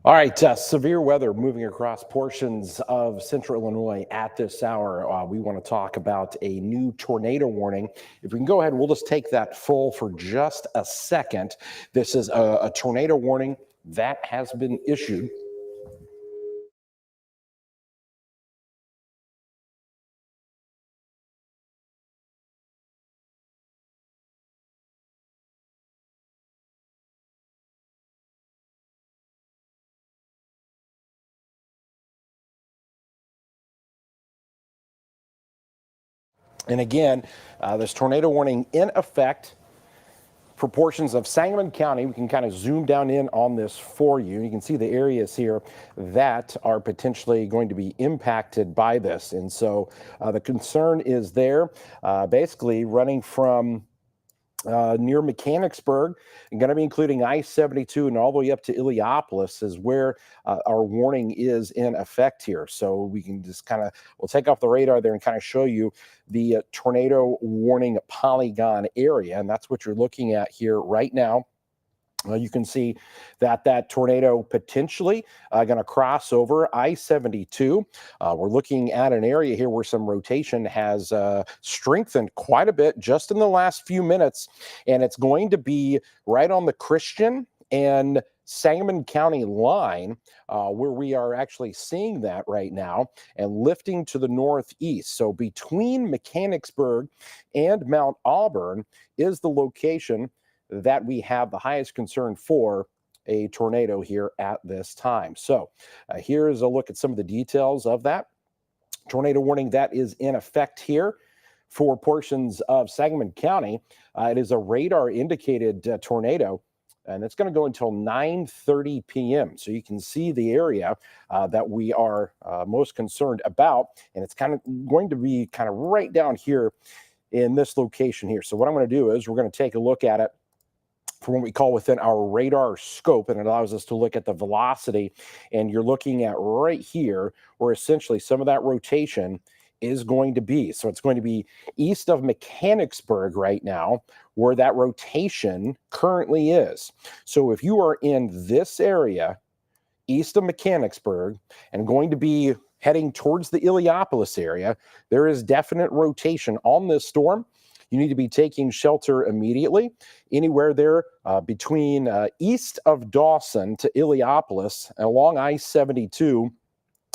All right, severe weather moving across portions of central Illinois at this hour. We want to talk about a new tornado warning. If we can go ahead, we'll just take that full for just a second. This is a tornado warning that has been issued. And again, this tornado warning in effect for portions of Sangamon County. We can kind of zoom down in on this for you. You can see the areas here that are potentially going to be impacted by this. And so the concern is there, basically running from near Mechanicsburg, and going to be including I-72 and all the way up to Illiopolis is where our warning is in effect here. So we can just we'll take off the radar there and kind of show you the tornado warning polygon area. And that's what you're looking at here right now. You can see that tornado potentially going to cross over I-72. We're looking at an area here where some rotation has strengthened quite a bit just in the last few minutes, and it's going to be right on the Christian and Sangamon County line where we are actually seeing that right now and lifting to the northeast. So between Mechanicsburg and Mount Auburn is the location that we have the highest concern for a tornado here at this time. So here's a look at some of the details of that tornado warning that is in effect here for portions of Sangamon County. It is a radar indicated tornado, and it's going to go until 9:30 p.m. So you can see the area that we are most concerned about, and it's kind of going to be kind of right down here in this location here. So what I'm going to do is we're going to take a look at it from what we call within our radar scope, and it allows us to look at the velocity. And you're looking at right here where essentially some of that rotation is going to be. So it's going to be east of Mechanicsburg right now where that rotation currently is. So if you are in this area east of Mechanicsburg and going to be heading towards the Illiopolis area, there is definite rotation on this storm. You need to be taking shelter immediately. Anywhere there between east of Dawson to Illiopolis along I-72,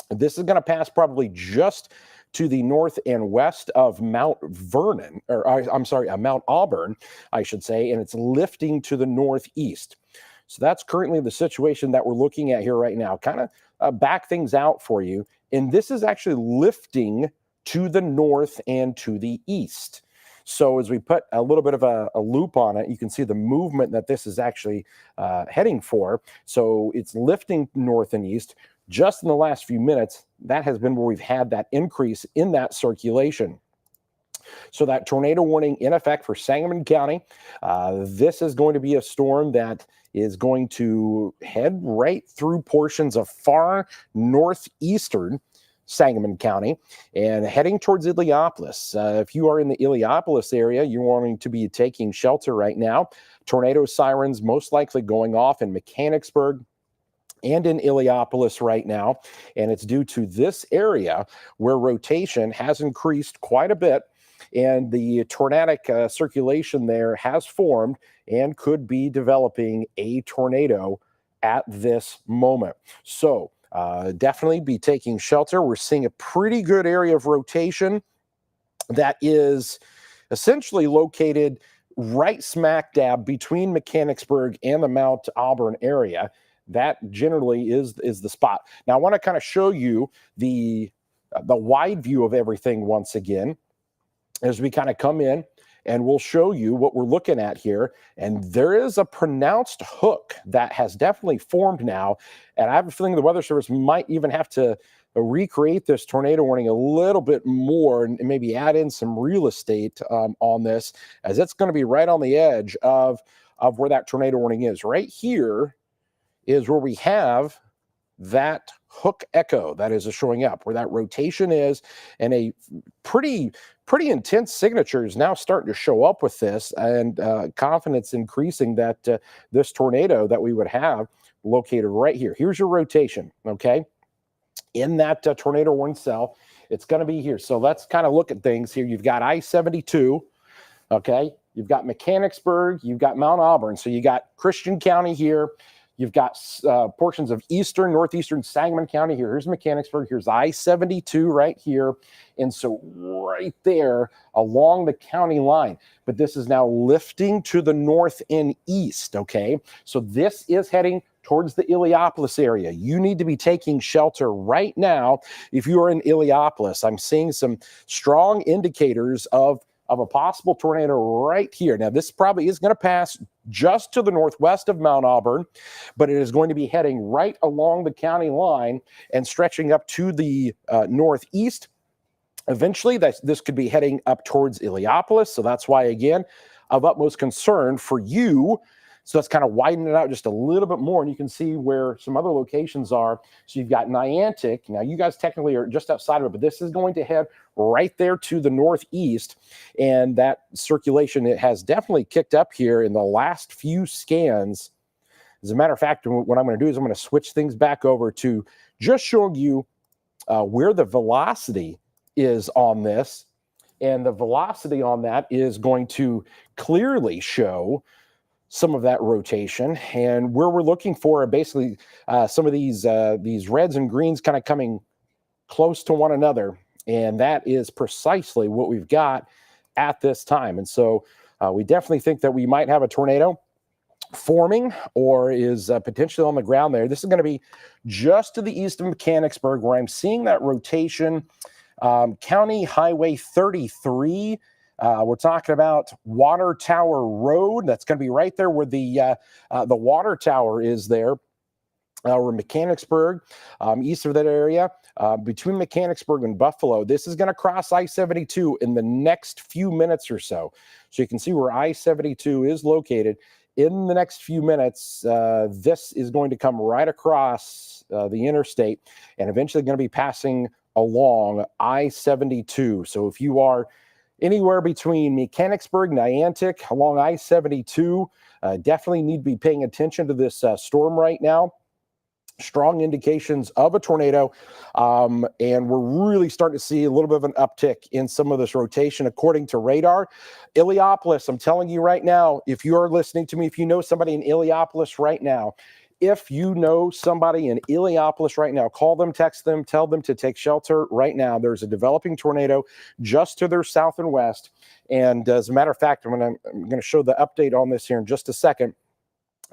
this is going to pass probably just to the north and west of Mount Vernon, or I'm sorry, Mount Auburn, I should say, and it's lifting to the northeast. So that's currently the situation that we're looking at here right now. Kind of back things out for you. And this is actually lifting to the north and to the east. So as we put a little bit of a loop on it, you can see the movement that this is actually heading for. So it's lifting north and east. Just in the last few minutes, that has been where we've had that increase in that circulation. So that tornado warning in effect for Sangamon County. This is going to be a storm that is going to head right through portions of far northeastern Sangamon County and heading towards Illiopolis. If you are in the Illiopolis area, you're wanting to be taking shelter right now. Tornado sirens most likely going off in Mechanicsburg and in Illiopolis right now. And it's due to this area where rotation has increased quite a bit, and the tornadic circulation there has formed and could be developing a tornado at this moment. So definitely be taking shelter. We're seeing a pretty good area of rotation that is essentially located right smack dab between Mechanicsburg and the Mount Auburn area. That generally is the spot. Now I want to kind of show you the wide view of everything once again as we kind of come in, and we'll show you what we're looking at here. And there is a pronounced hook that has definitely formed now. And I have a feeling the Weather Service might even have to recreate this tornado warning a little bit more and maybe add in some real estate on this, as it's going to be right on the edge of where that tornado warning is. Right here is where we have that hook echo that is showing up, where that rotation is, and a pretty pretty intense signatures now starting to show up with this, and confidence increasing that this tornado that we would have located right here. Here's your rotation, okay? In that tornado warning cell, it's going to be here. So let's kind of look at things here. You've got I-72, okay? You've got Mechanicsburg, you've got Mount Auburn. So you got Christian County here. You've got portions of eastern, northeastern Sangamon County here. Here's Mechanicsburg. Here's I-72 right here. And so right there along the county line. But this is now lifting to the north and east, okay? So this is heading towards the Illiopolis area. You need to be taking shelter right now if you are in Illiopolis. I'm seeing some strong indicators of a possible tornado right here. Now, this probably is going to pass just to the northwest of Mount Auburn, but it is going to be heading right along the county line and stretching up to the northeast. Eventually, this could be heading up towards Illiopolis. So that's why, again, of utmost concern for you. So let's kind of widen it out just a little bit more, and you can see where some other locations are. So you've got Niantic. Now, you guys technically are just outside of it, but this is going to head right there to the northeast, and that circulation, it has definitely kicked up here in the last few scans. As a matter of fact, what I'm going to do is I'm going to switch things back over to just showing you where the velocity is on this, and the velocity on that is going to clearly show some of that rotation, and where we're looking for are basically some of these reds and greens kind of coming close to one another, and that is precisely what we've got at this time. And so we definitely think that we might have a tornado forming or is potentially on the ground there. This is going to be just to the east of Mechanicsburg, where I'm seeing that rotation. County Highway 33. We're talking about Water Tower Road. That's going to be right there where the water tower is there. We're Mechanicsburg, east of that area, between Mechanicsburg and Buffalo. This is going to cross I-72 in the next few minutes or so. So you can see where I-72 is located. In the next few minutes, this is going to come right across the interstate and eventually going to be passing along I-72. So if you are anywhere between Mechanicsburg, Niantic, along I-72, definitely need to be paying attention to this storm right now. Strong indications of a tornado, and we're really starting to see a little bit of an uptick in some of this rotation according to radar. Illiopolis, I'm telling you right now, if you are listening to me, if you know somebody in Illiopolis right now, if you know somebody in Illiopolis right now, call them, text them, tell them to take shelter right now. There's a developing tornado just to their south and west. And as a matter of fact, I'm going to show the update on this here in just a second.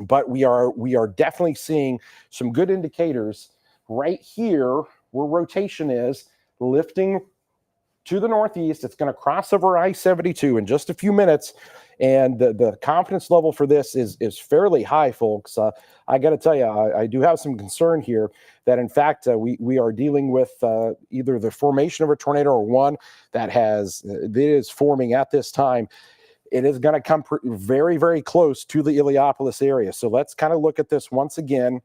But we are definitely seeing some good indicators right here where rotation is lifting to the northeast. It's going to cross over I-72 in just a few minutes. And the confidence level for this is fairly high, folks. I got to tell you, I do have some concern here that, in fact, we are dealing with either the formation of a tornado or one that is forming at this time. It is going to come very, very close to the Illiopolis area. So let's kind of look at this once again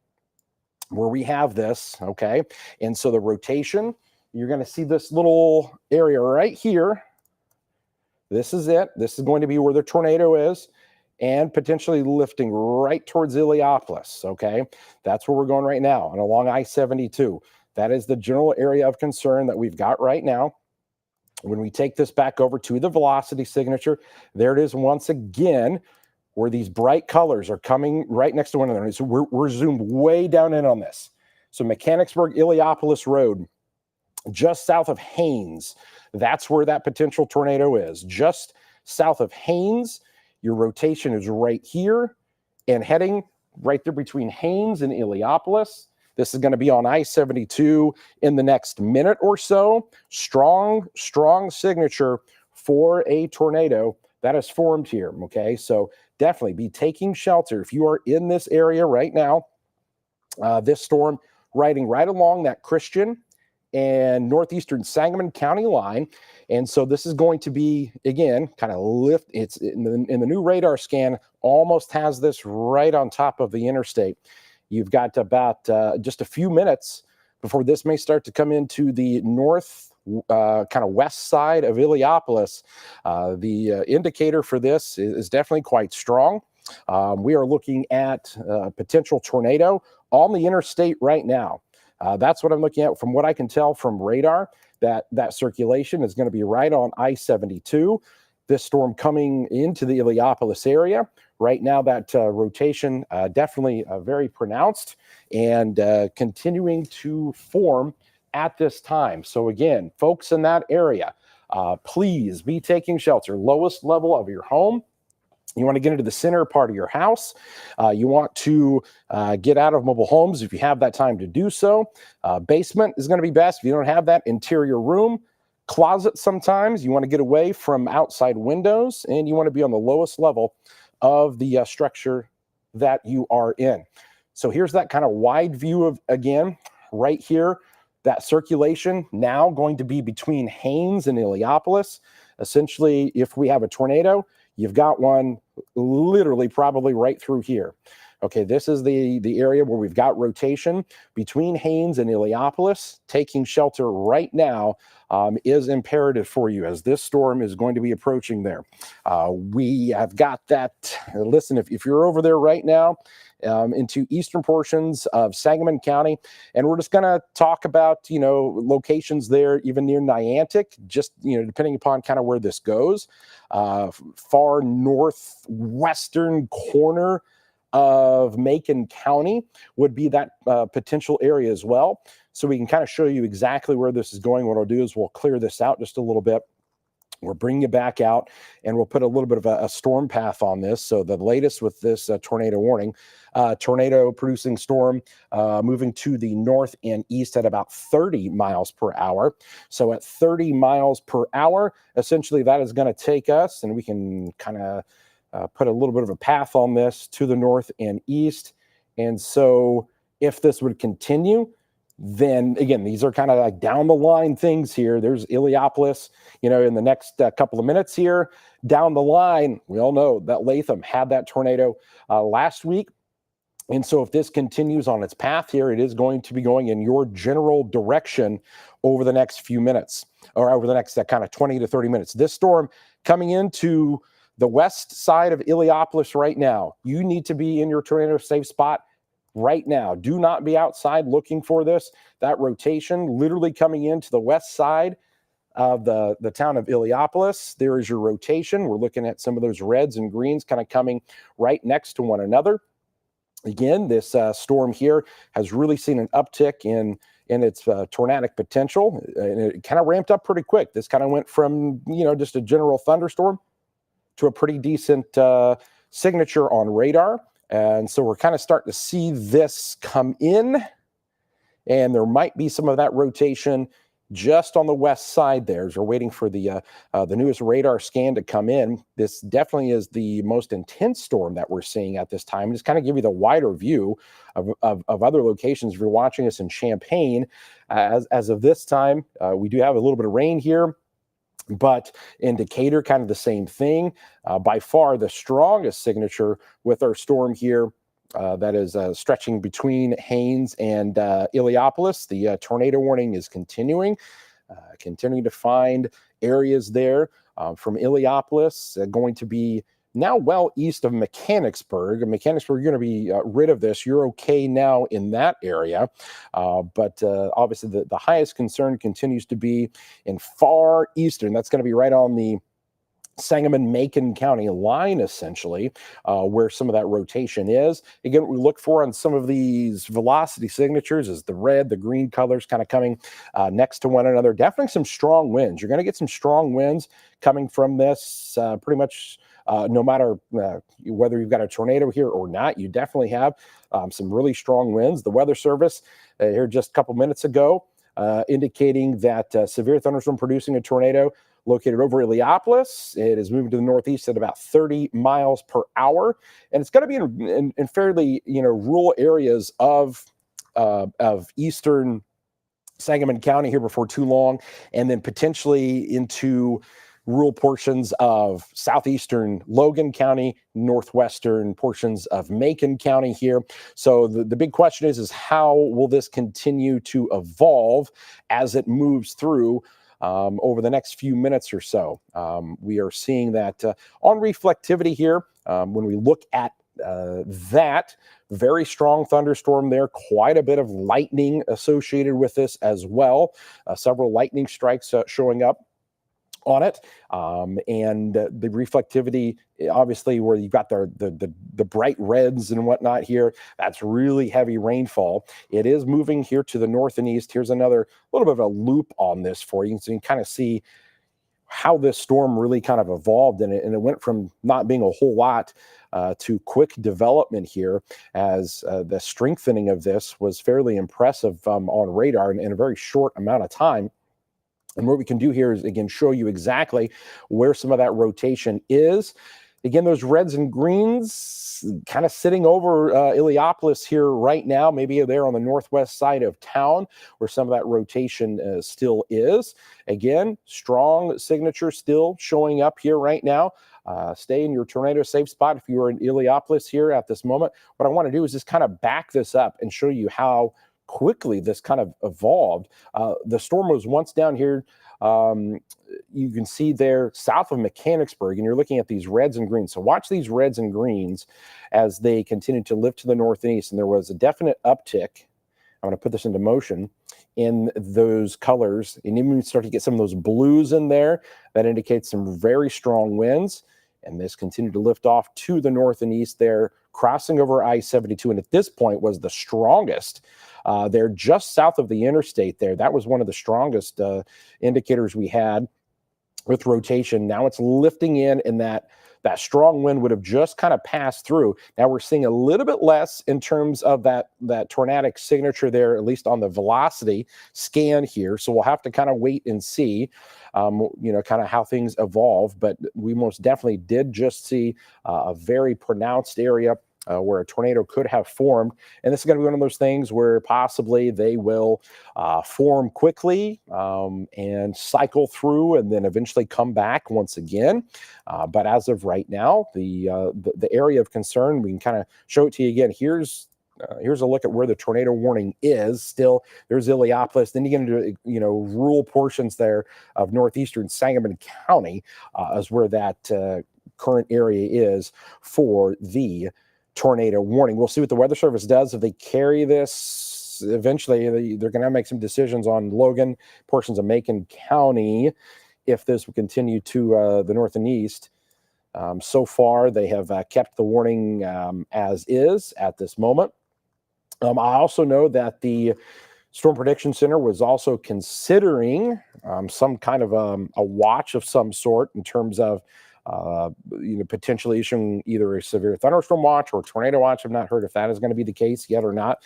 where we have this, okay? And so the rotation, you're going to see this little area right here. This is it. This is going to be where the tornado is and potentially lifting right towards Illiopolis, okay? That's where we're going right now and along I-72. That is the general area of concern that we've got right now. When we take this back over to the velocity signature, there it is once again, where these bright colors are coming right next to one another. So we're zoomed way down in on this. So Mechanicsburg, Illiopolis Road, just south of Haines, that's where that potential tornado is. Just south of Haines, your rotation is right here and heading right there between Haines and Illiopolis. This is going to be on I-72 in the next minute or so. Strong signature for a tornado that has formed here, okay? So definitely be taking shelter. If you are in this area right now, this storm riding right along that Christian and northeastern Sangamon County line. And so this is going to be, again, kind of lift. It's in the new radar scan, almost has this right on top of the interstate. You've got about just a few minutes before this may start to come into the north kind of west side of Illiopolis. The indicator for this is definitely quite strong. We are looking at a potential tornado on the interstate right now. That's what I'm looking at. From what I can tell from radar, that circulation is going to be right on I-72. This storm coming into the Illiopolis area. Right now, that rotation definitely very pronounced and continuing to form at this time. So again, folks in that area, please be taking shelter. Lowest level of your home. You want to get into the center part of your house. You want to get out of mobile homes if you have that time to do so. Basement is going to be best. If you don't have that, interior room, closet sometimes. You want to get away from outside windows, and you want to be on the lowest level of the structure that you are in. So here's that kind of wide view of, again, right here, that circulation now going to be between Haines and Illiopolis. Essentially, if we have a tornado, you've got one literally probably right through here. Okay, this is the area where we've got rotation between Haines and Illiopolis. Taking shelter right now is imperative for you as this storm is going to be approaching there. We have got that. Listen, if you're over there right now into eastern portions of Sangamon County, and we're just going to talk about, locations there even near Niantic, just, depending upon kind of where this goes. Far northwestern corner of Macon County would be that potential area as well. So we can kind of show you exactly where this is going. What I'll do is we'll clear this out just a little bit. We'll bring you back out, and we'll put a little bit of a storm path on this. So the latest with this tornado warning, tornado producing storm moving to the north and east at about 30 miles per hour. So at 30 miles per hour, essentially that is going to take us, and we can kind of put a little bit of a path on this to the north and east. And so if this would continue, then again, these are kind of like down the line things here. There's Illiopolis, in the next couple of minutes here. Down the line, we all know that Latham had that tornado last week. And so if this continues on its path here, it is going to be going in your general direction over the next few minutes, or over the next kind of 20 to 30 minutes. This storm coming into the west side of Illiopolis right now. You need to be in your tornado safe spot right now. Do not be outside looking for this. That rotation literally coming into the west side of the town of Illiopolis. There is your rotation. We're looking at some of those reds and greens kind of coming right next to one another. Again, this storm here has really seen an uptick in its tornadic potential, and it kind of ramped up pretty quick. This kind of went from, just a general thunderstorm to a pretty decent signature on radar. And so we're kind of starting to see this come in, and there might be some of that rotation just on the west side there as we're waiting for the newest radar scan to come in. This definitely is the most intense storm that we're seeing at this time. Just kind of give you the wider view of other locations. If you're watching us in Champaign, as of this time, we do have a little bit of rain here. But in Decatur, kind of the same thing. By far the strongest signature with our storm here that is stretching between Haines and Illiopolis. The tornado warning is continuing to find areas there from Illiopolis, going to be now well east of Mechanicsburg. Mechanicsburg, you're going to be rid of this. You're okay now in that area. But obviously the highest concern continues to be in far eastern. That's going to be right on the Sangamon-Macon County line, essentially, where some of that rotation is. Again, what we look for on some of these velocity signatures is the red, the green colors kind of coming next to one another. Definitely some strong winds. You're going to get some strong winds coming from this pretty much no matter whether you've got a tornado here or not. You definitely have some really strong winds. The Weather Service here just a couple minutes ago indicating that severe thunderstorm producing a tornado located over Illiopolis. It is moving to the northeast at about 30 miles per hour, and it's going to be in fairly rural areas of eastern Sangamon County here before too long, and then potentially into rural portions of southeastern Logan County, northwestern portions of Macon County here. So the big question is how will this continue to evolve as it moves through over the next few minutes or so. We are seeing that on reflectivity here, when we look at that very strong thunderstorm there, quite a bit of lightning associated with this as well. Several lightning strikes showing up on it, and the reflectivity, obviously, where you've got the bright reds and whatnot here, that's really heavy rainfall. It is moving here to the north and east. Here's another little bit of a loop on this for you, so you can kind of see how this storm really kind of evolved, and it went from not being a whole lot to quick development here, as the strengthening of this was fairly impressive on radar in a very short amount of time. And what we can do here is, again, show you exactly where some of that rotation is. Again, those reds and greens kind of sitting over Illiopolis here right now, maybe there on the northwest side of town where some of that rotation still is. Again, strong signature still showing up here right now. Stay in your tornado safe spot if you are in Illiopolis here at this moment. What I want to do is just kind of back this up and show you how quickly this kind of evolved. The storm was once down here. You can see there south of Mechanicsburg, and you're looking at these reds and greens. So watch these reds and greens as they continue to lift to the north and east. And there was a definite uptick. I'm going to put this into motion in those colors. And even start to get some of those blues in there. That indicates some very strong winds. And this continued to lift off to the north and east there, crossing over I-72. And at this point was the strongest. They're just south of the interstate there. That was one of the strongest indicators we had with rotation. Now it's lifting in, and that strong wind would have just kind of passed through. Now we're seeing a little bit less in terms of that tornadic signature there, at least on the velocity scan here. So we'll have to kind of wait and see, kind of how things evolve. But we most definitely did just see a very pronounced area where a tornado could have formed. And this is going to be one of those things where possibly they will form quickly and cycle through and then eventually come back once again. But as of right now, the area of concern, we can kind of show it to you again. Here's a look at where the tornado warning is. Still, there's Illiopolis. Then you get into rural portions there of northeastern Sangamon County is where that current area is for the tornado warning. We'll see what the Weather Service does if they carry this. Eventually, they're going to make some decisions on Logan, portions of Macon County, if this will continue to the north and east. So far, they have kept the warning as is at this moment. I also know that the Storm Prediction Center was also considering some kind of a watch of some sort in terms of potentially issuing either a severe thunderstorm watch or tornado watch. I've not heard if that is going to be the case yet or not,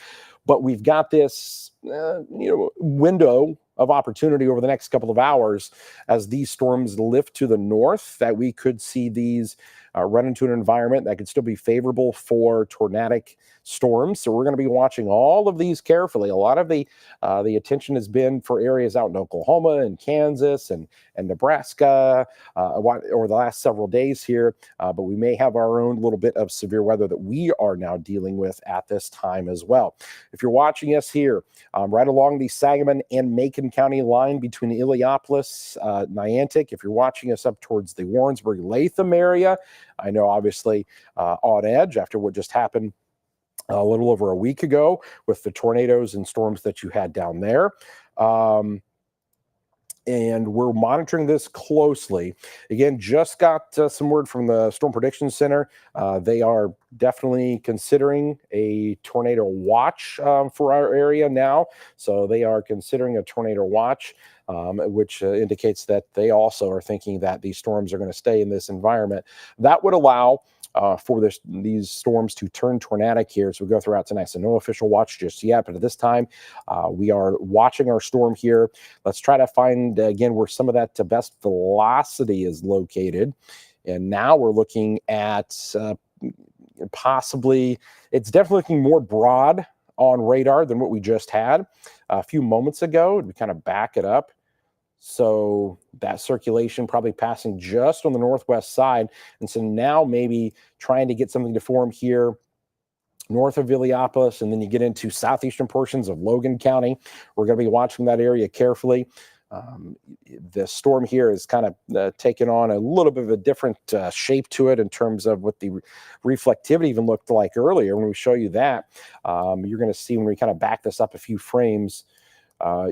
but we've got this, window of opportunity over the next couple of hours as these storms lift to the north, that we could see these run into an environment that could still be favorable for tornadic storms. So we're going to be watching all of these carefully. A lot of the attention has been for areas out in Oklahoma and Kansas and Nebraska over the last several days here. But we may have our own little bit of severe weather that we are now dealing with at this time as well. If you're watching us here right along the Sangamon and Macon County line between Illiopolis, Niantic, if you're watching us up towards the Warrensburg, Latham area, I know obviously on edge after what just happened a little over a week ago with the tornadoes and storms that you had down there. And we're monitoring this closely. Again, just got some word from the Storm Prediction Center. They are definitely considering a tornado watch for our area now. So they are considering a tornado watch, which indicates that they also are thinking that these storms are going to stay in this environment. That would allow for these storms to turn tornadic here as we go throughout tonight. So no official watch just yet, but at this time, we are watching our storm here. Let's try to find, again, where some of that best velocity is located. And now we're looking at possibly, it's definitely looking more broad on radar than what we just had a few moments ago. We kind of back it up. So that circulation probably passing just on the northwest side. And so now maybe trying to get something to form here north of Illiopolis, and then you get into southeastern portions of Logan County. We're going to be watching that area carefully. The storm here is kind of taken on a little bit of a different shape to it in terms of what the reflectivity even looked like earlier. When we show you that, you're going to see when we kind of back this up a few frames,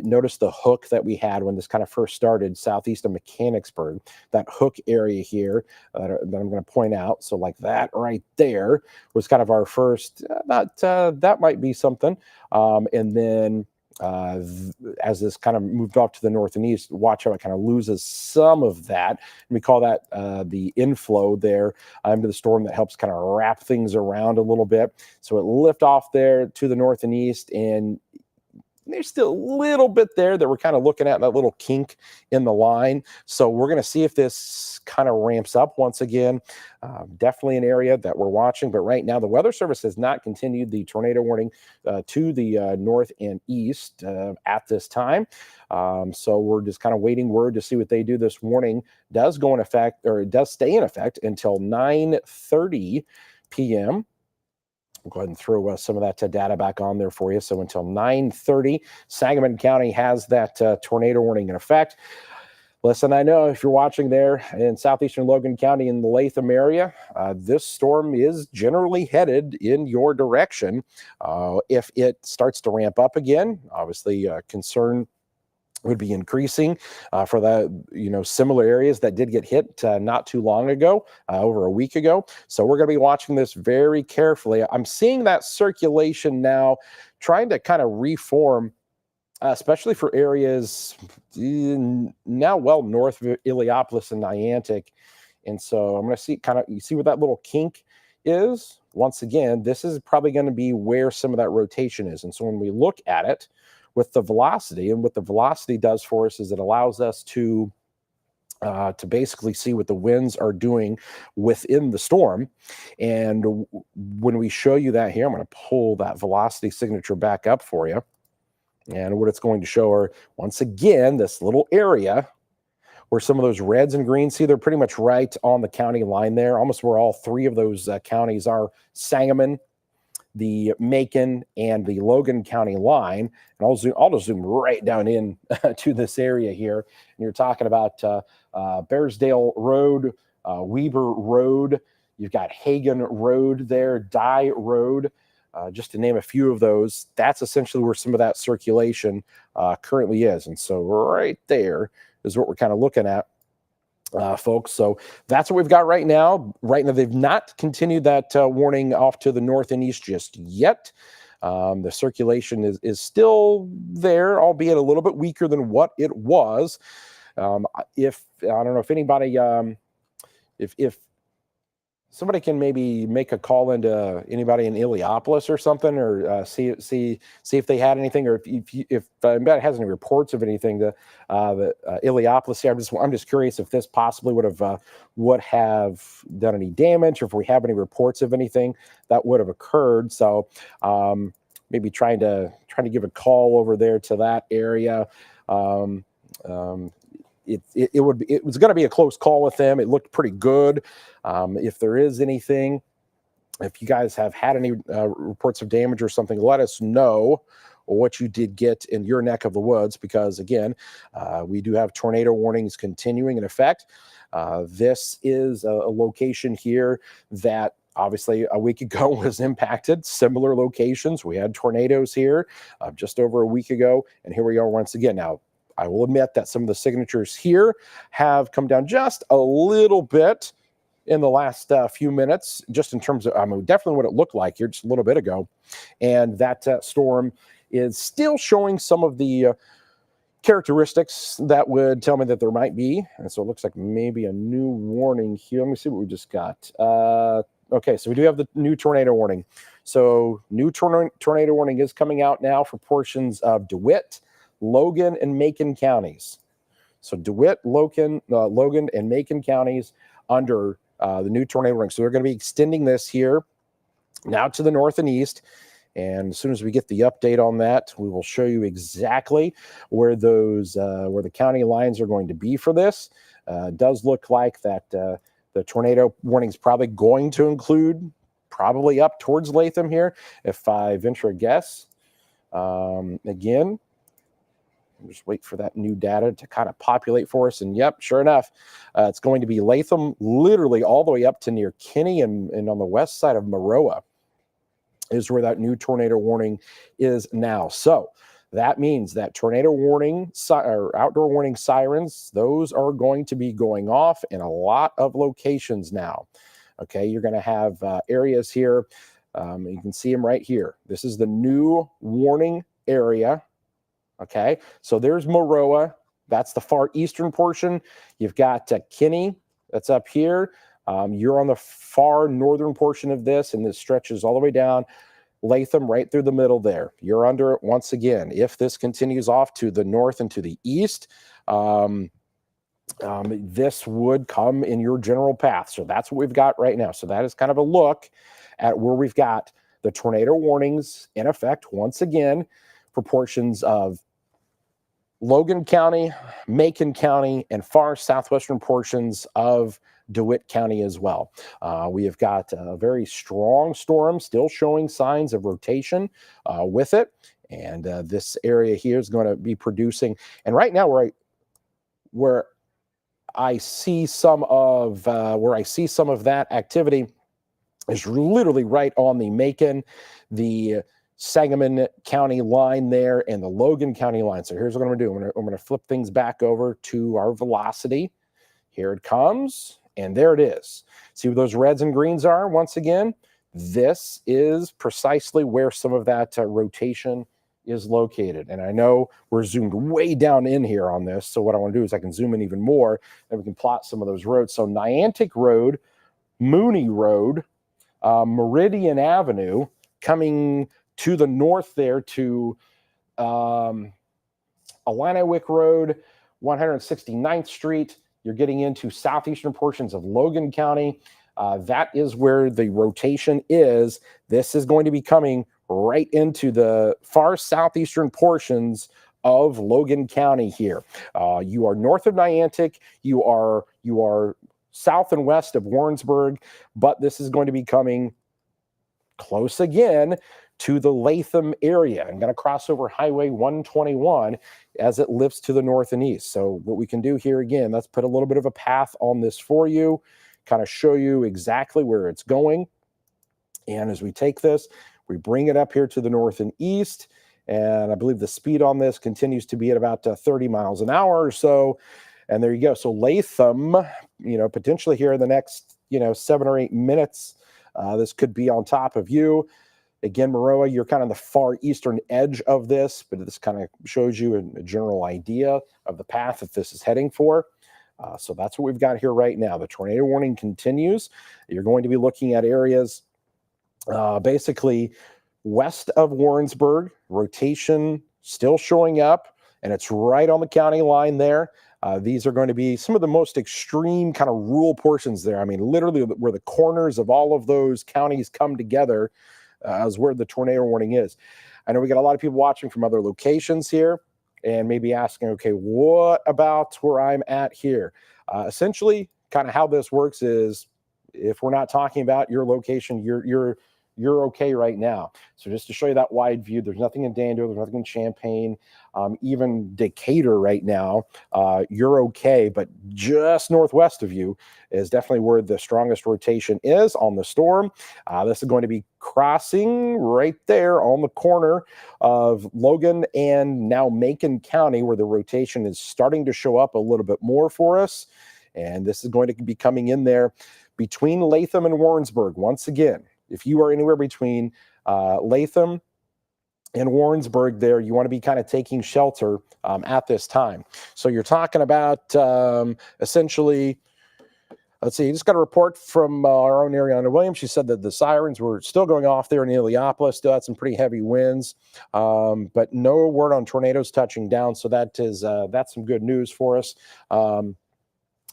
notice the hook that we had when this kind of first started southeast of Mechanicsburg, that hook area here that I'm going to point out. So like that right there was kind of our first, that might be something. And then as this kind of moved off to the north and east, watch how it kind of loses some of that. And we call that the inflow there into the storm that helps kind of wrap things around a little bit. So it lift off there to the north and east, and there's still a little bit there that we're kind of looking at, that little kink in the line. So we're going to see if this kind of ramps up once again. Definitely an area that we're watching. But right now, the Weather Service has not continued the tornado warning to the north and east at this time. So we're just kind of waiting word to see what they do. This warning does go in effect, or it does stay in effect until 9:30 p.m. We'll go ahead and throw some of that data back on there for you. So until 9:30, Sangamon County has that tornado warning in effect. Listen, I know if you're watching there in southeastern Logan County in the Latham area, this storm is generally headed in your direction. If it starts to ramp up again, obviously concern would be increasing for the similar areas that did get hit not too long ago, over a week ago. So we're going to be watching this very carefully. I'm seeing that circulation now trying to kind of reform, especially for areas now well north of Illiopolis and Niantic. And so I'm going to see you see where that little kink is. Once again, this is probably going to be where some of that rotation is. And so when we look at it with the velocity, and what the velocity does for us is it allows us to basically see what the winds are doing within the storm. And when we show you that here, I'm going to pull that velocity signature back up for you. And what it's going to show are, once again, this little area where some of those reds and greens, see, they're pretty much right on the county line there, almost where all three of those counties are: Sangamon, the Macon, and the Logan County line. And I'll just zoom right down in to this area here. And you're talking about Bearsdale Road, Weber Road. You've got Hagen Road there, Dye Road, just to name a few of those. That's essentially where some of that circulation currently is. And so right there is what we're kind of looking at, folks. So that's what we've got right now. Right now, they've not continued that warning off to the north and east just yet. The circulation is still there, albeit a little bit weaker than what it was. If I don't know if anybody, if somebody can maybe make a call into anybody in Illiopolis or something, or see if they had anything, or if anybody has any reports of anything. The Illiopolis here, I'm just curious if this possibly would have done any damage, or if we have any reports of anything that would have occurred. So maybe trying to give a call over there to that area. It was going to be a close call with them. It looked pretty good. If there is anything, if you guys have had any reports of damage or something, let us know what you did get in your neck of the woods, because again, we do have tornado warnings continuing in effect. This is a location here that obviously a week ago was impacted. Similar locations. We had tornadoes here just over a week ago, and here we are once again. Now, I will admit that some of the signatures here have come down just a little bit in the last few minutes, just in terms of definitely what it looked like here just a little bit ago. And that storm is still showing some of the characteristics that would tell me that there might be. And so it looks like maybe a new warning here. Let me see what we just got. Okay, so we do have the new tornado warning. So new tornado warning is coming out now for portions of DeWitt, Logan, and Macon counties. So DeWitt, Logan, and Macon counties under the new tornado warning. So they're going to be extending this here now to the north and east. And as soon as we get the update on that, we will show you exactly where where the county lines are going to be for this. It does look like that the tornado warning is probably going to include probably up towards Latham here, if I venture a guess. Again, Just wait for that new data to kind of populate for us. And yep, sure enough, it's going to be Latham, literally all the way up to near Kinney and on the west side of Maroa is where that new tornado warning is now. So that means that tornado warning or outdoor warning sirens, those are going to be going off in a lot of locations now. Okay, you're going to have areas here. You can see them right here. This is the new warning area. Okay, so there's Maroa. That's the far eastern portion. You've got Kinney. That's up here. You're on the far northern portion of this, and this stretches all the way down. Latham right through the middle there. You're under it once again. If this continues off to the north and to the east, this would come in your general path. So that's what we've got right now. So that is kind of a look at where we've got the tornado warnings in effect once again for portions of Logan County, Macon County, and far southwestern portions of DeWitt County as well. We have got a very strong storm still showing signs of rotation with it. And this area here is going to be producing. And right now where I see some of that activity is literally right on the Macon, the Sangamon County line there, and the Logan County line. So here's what I'm going to do. I'm going to flip things back over to our velocity. Here it comes, and there it is. See where those reds and greens are? Once again, this is precisely where some of that rotation is located. And I know we're zoomed way down in here on this, so what I want to do is I can zoom in even more, and we can plot some of those roads. So Niantic Road, Mooney Road, Meridian Avenue, coming to the north there to Illiniwick Road, 169th Street. You're getting into southeastern portions of Logan County. That is where the rotation is. This is going to be coming right into the far southeastern portions of Logan County here. You are north of Niantic. You are south and west of Warrensburg, but this is going to be coming close again to the Latham area. I'm going to cross over Highway 121 as it lifts to the north and east. So what we can do here again, let's put a little bit of a path on this for you, kind of show you exactly where it's going. And as we take this, we bring it up here to the north and east. And I believe the speed on this continues to be at about 30 miles an hour or so. And there you go. So Latham, potentially here in the next, 7 or 8 minutes, this could be on top of you. Again, Maroa, you're kind of the far eastern edge of this, but this kind of shows you a general idea of the path that this is heading for. So that's what we've got here right now. The tornado warning continues. You're going to be looking at areas basically west of Warrensburg, rotation still showing up, and it's right on the county line there. These are going to be some of the most extreme kind of rural portions there. I mean, literally where the corners of all of those counties come together is where the tornado warning is. I know we got a lot of people watching from other locations here and maybe asking, okay, what about where I'm at here? Essentially, kind of how this works is if we're not talking about your location, you're okay right now. So just to show you that wide view, there's nothing in Danville, there's nothing in Champaign, even Decatur right now, you're okay. But just northwest of you is definitely where the strongest rotation is on the storm. This is going to be crossing right there on the corner of Logan and now Macon County, where the rotation is starting to show up a little bit more for us. And this is going to be coming in there between Latham and Warrensburg once again. If you are anywhere between Latham and Warrensburg there, you want to be kind of taking shelter at this time. So you're talking about essentially, let's see, you just got a report from our own Ariana Williams. She said that the sirens were still going off there in Illiopolis, still had some pretty heavy winds, but no word on tornadoes touching down. So that's some good news for us.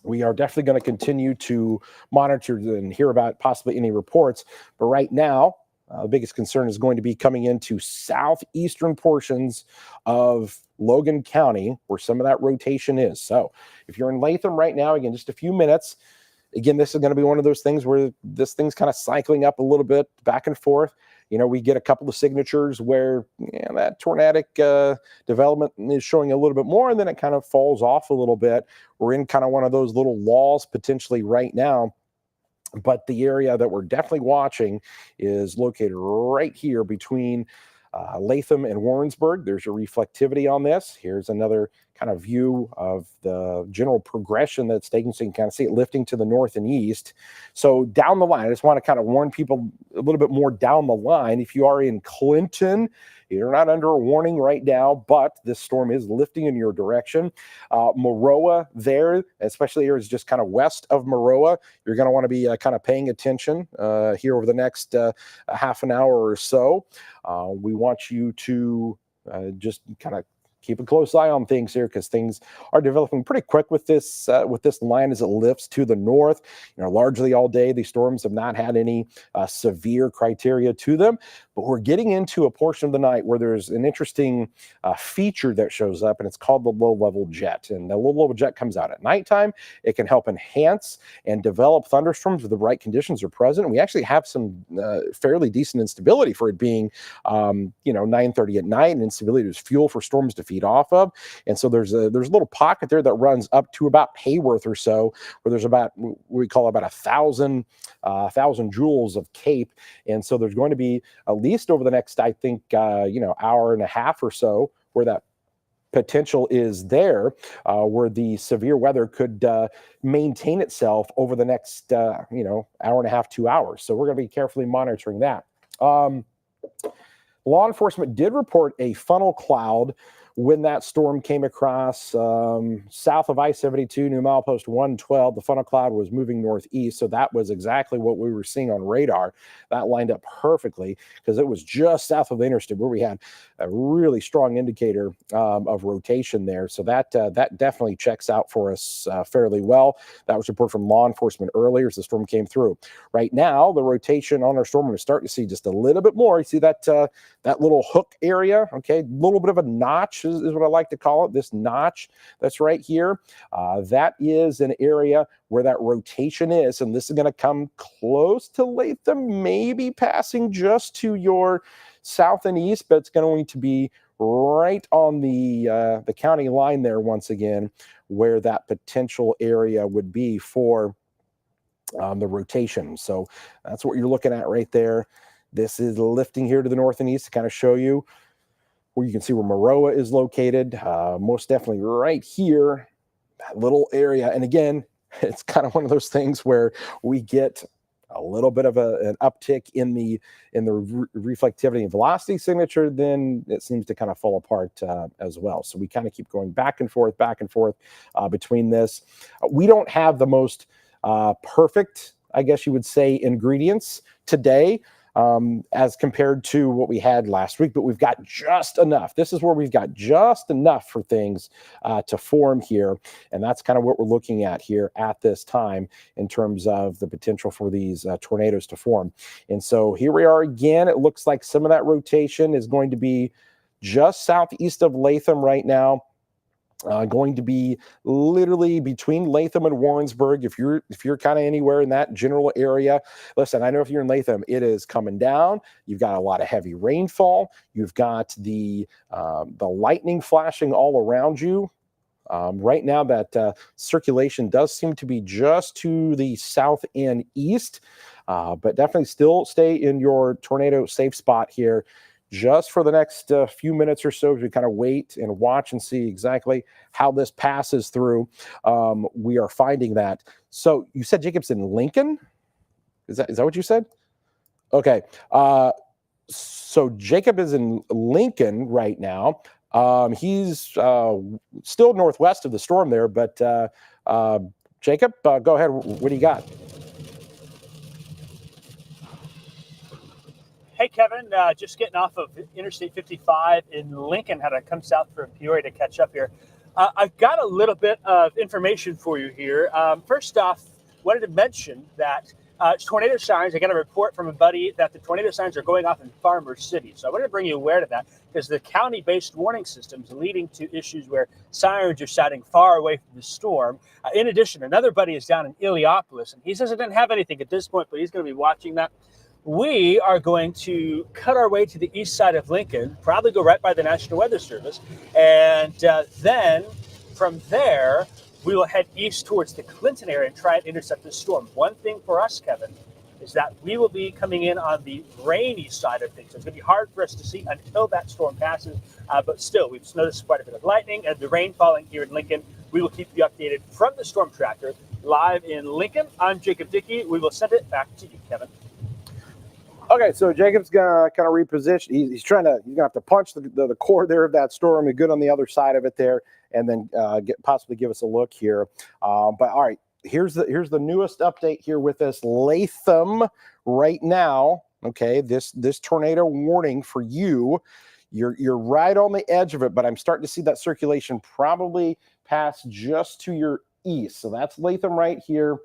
We are definitely going to continue to monitor and hear about possibly any reports. But right now, the biggest concern is going to be coming into southeastern portions of Logan County, where some of that rotation is. So if you're in Latham right now, again, just a few minutes. Again, this is going to be one of those things where this thing's kind of cycling up a little bit back and forth. we get a couple of signatures where that tornadic development is showing a little bit more, and then it kind of falls off a little bit. We're in kind of one of those little lulls potentially right now. But the area that we're definitely watching is located right here between Latham and Warrensburg. There's your reflectivity on this. Here's another kind of view of the general progression that's taking, so you can kind of see it lifting to the north and east. So down the line, I just want to kind of warn people a little bit more down the line. If you are in Clinton, you're not under a warning right now, but this storm is lifting in your direction. Maroa there, especially areas just kind of west of Maroa, you're going to want to be kind of paying attention here over the next half an hour or so. We want you to just kind of keep a close eye on things here, because things are developing pretty quick with this line as it lifts to the north. Largely all day, these storms have not had any severe criteria to them, but we're getting into a portion of the night where there's an interesting feature that shows up, and it's called the low-level jet. And the low-level jet comes out at nighttime. It can help enhance and develop thunderstorms if the right conditions are present. And we actually have some fairly decent instability for it being 9:30 at night, and instability is fuel for storms to feed off of. And so there's a little pocket there that runs up to about Hayworth or so, where there's about, we call about 1,000 joules of cape. And so there's going to be, at least over the next, I think, hour and a half or so, where that potential is there, where the severe weather could maintain itself over the next, hour and a half, 2 hours. So we're going to be carefully monitoring that. Law enforcement did report a funnel cloud when that storm came across south of I-72, new milepost 112. The funnel cloud was moving northeast, so that was exactly what we were seeing on radar. That lined up perfectly because it was just south of the interstate where we had a really strong indicator of rotation there. So that definitely checks out for us fairly well. That was reported from law enforcement earlier as the storm came through. Right now, the rotation on our storm, we're starting to see just a little bit more. You see that little hook area, okay, a little bit of a notch is what I like to call it. This notch that's right here, that is an area where that rotation is, and this is going to come close to Latham, maybe passing just to your south and east, but it's going to be right on the county line there once again, where that potential area would be for the rotation. So that's what you're looking at right there. This is lifting here to the north and east to kind of show you where you can see where Maroa is located. Most definitely right here, that little area. And again, it's kind of one of those things where we get a little bit of an uptick in the reflectivity and velocity signature, then it seems to kind of fall apart as well. So we kind of keep going back and forth between this. We don't have the most perfect, I guess you would say, ingredients today as compared to what we had last week, but we've got just enough. This is where we've got just enough for things to form here, and that's kind of what we're looking at here at this time in terms of the potential for these tornadoes to form. And so here we are again. It looks like some of that rotation is going to be just southeast of Latham right now. Going to be literally between Latham and Warrensburg. If you're kind of anywhere in that general area, listen, I know if you're in Latham, it is coming down. You've got a lot of heavy rainfall. You've got the lightning flashing all around you. Right now, that circulation does seem to be just to the south and east, but definitely still stay in your tornado safe spot here just for the next few minutes or so as we kind of wait and watch and see exactly how this passes through. We are finding that. So you said Jacob's in Lincoln? Is that what you said? Okay. So Jacob is in Lincoln right now. He's still northwest of the storm there, but Jacob, go ahead. What do you got? Hey, Kevin, just getting off of Interstate 55 in Lincoln. Had to come south from Peoria to catch up here. I've got a little bit of information for you here. First off, wanted to mention that tornado signs, I got a report from a buddy that the tornado signs are going off in Farmer City. So I wanted to bring you aware of that because the county-based warning system is leading to issues where sirens are sounding far away from the storm. In addition, another buddy is down in Illiopolis, and he says it didn't have anything at this point, but he's going to be watching that. we are going to cut our way to the east side of Lincoln, probably go right by the National Weather Service, and then from there, we will head east towards the Clinton area and try and intercept this storm. One thing for us, Kevin, is that we will be coming in on the rainy side of things. So it's going to be hard for us to see until that storm passes, but still, we've noticed quite a bit of lightning and the rain falling here in Lincoln. We will keep you updated from the Storm Tracker live in Lincoln. I'm Jacob Dickey. We will send it back to you, Kevin. Okay, so Jacob's gonna kind of reposition. He's gonna have to punch the core there of that storm and good on the other side of it there, and then possibly give us a look here. But all right, here's the newest update here with this Latham right now. Okay, this tornado warning for you. You're right on the edge of it, but I'm starting to see that circulation probably pass just to your east. So that's Latham right here.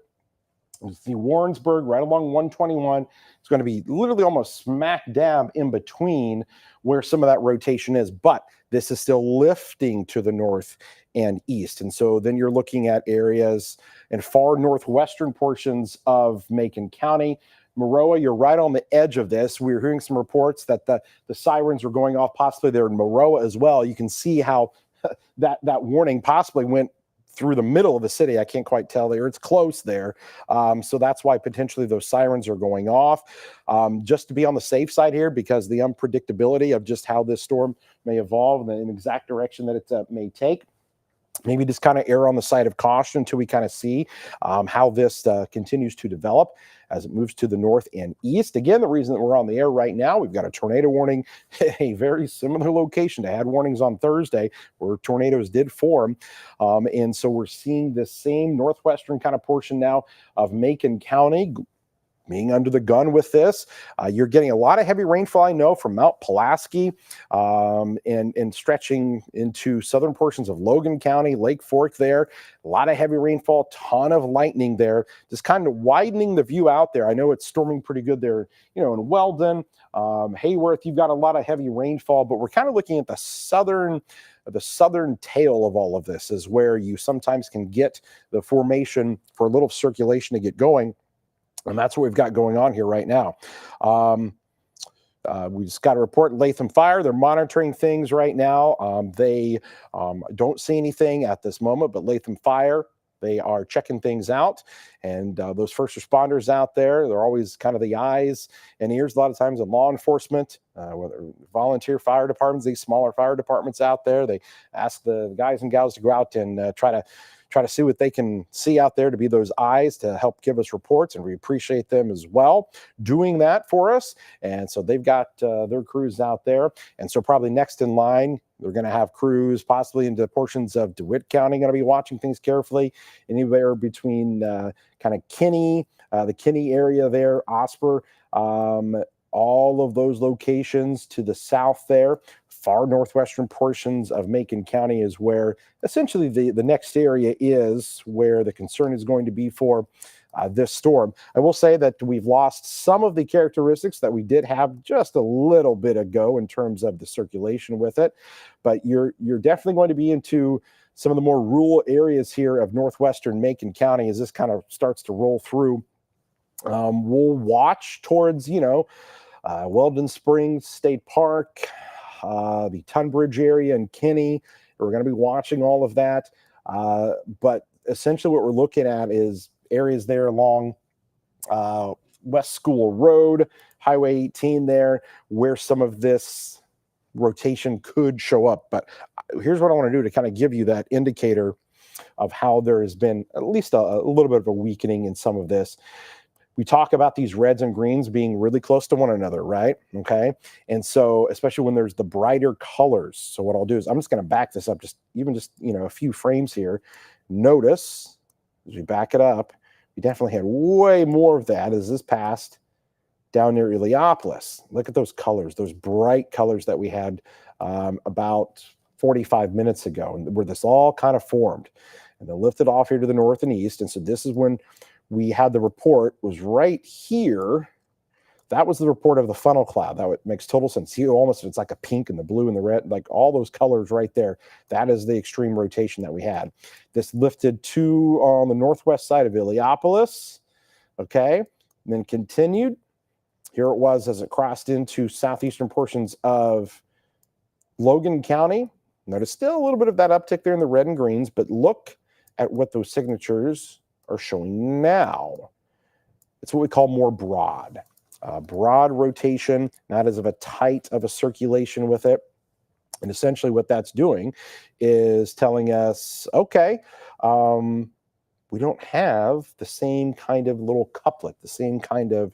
It's the Warrensburg right along 121. It's going to be literally almost smack dab in between where some of that rotation is, but this is still lifting to the north and east. And so then you're looking at areas in far northwestern portions of Macon County. Maroa, you're right on the edge of this. We're hearing some reports that the sirens are going off possibly there in Maroa as well. You can see how that warning possibly went through the middle of the city. I can't quite tell there. It's close there. So that's why potentially those sirens are going off. Just to be on the safe side here, because the unpredictability of just how this storm may evolve and the exact direction that it may take. Maybe just kind of err on the side of caution until we kind of see how this continues to develop as it moves to the north and east. Again, the reason that we're on the air right now, we've got a tornado warning, a very similar location to had warnings on Thursday where tornadoes did form. And so we're seeing this same northwestern kind of portion now of Macon County being under the gun with this. You're getting a lot of heavy rainfall, I know, from Mount Pulaski and stretching into southern portions of Logan County, Lake Fork there. A lot of heavy rainfall, ton of lightning there, just kind of widening the view out there. I know it's storming pretty good there, in Weldon, Hayworth. You've got a lot of heavy rainfall, but we're kind of looking at the southern tail of all of this is where you sometimes can get the formation for a little circulation to get going. And that's what we've got going on here right now. We just got a report Latham Fire. They're monitoring things right now. They don't see anything at this moment, but Latham Fire, they are checking things out. And those first responders out there, they're always kind of the eyes and ears a lot of times of law enforcement, whether volunteer fire departments, these smaller fire departments out there. They ask the guys and gals to go out and try to see what they can see out there to be those eyes to help give us reports, and we appreciate them as well doing that for us. And so they've got their crews out there. And so probably next in line, they're going to have crews possibly into portions of DeWitt County, going to be watching things carefully, anywhere between kind of Kinney, the Kinney area there, Osper, all of those locations to the south there. Far northwestern portions of Macon County is where essentially the next area is where the concern is going to be for this storm. I will say that we've lost some of the characteristics that we did have just a little bit ago in terms of the circulation with it, but you're definitely going to be into some of the more rural areas here of northwestern Macon County as this kind of starts to roll through. We'll watch towards, Weldon Springs State Park, the Tunbridge area and Kinney. We're going to be watching all of that. But essentially what we're looking at is areas there along West School Road, Highway 18 there, where some of this rotation could show up. But here's what I want to do to kind of give you that indicator of how there has been at least a little bit of a weakening in some of this. We talk about these reds and greens being really close to one another, right? Okay. And so, especially when there's the brighter colors. So what I'll do is I'm just going to back this up just a few frames here. Notice as we back it up, we definitely had way more of that as this passed down near Iliopolis. Look at those colors, those bright colors that we had about 45 minutes ago, and where this all kind of formed. And they lifted off here to the north and east. And so this is when we had the report was right here. That was the report of the funnel cloud. That makes total sense. See, it's like a pink and the blue and the red, like all those colors right there. That is the extreme rotation that we had. This lifted to on the northwest side of Iliopolis. Okay. And then continued. Here it was as it crossed into southeastern portions of Logan County. Notice still a little bit of that uptick there in the red and greens, but look at what those signatures are showing now. It's what we call more broad. Broad rotation, not as of a tight of a circulation with it. And essentially what that's doing is telling us, okay, we don't have the same kind of little couplet, the same kind of,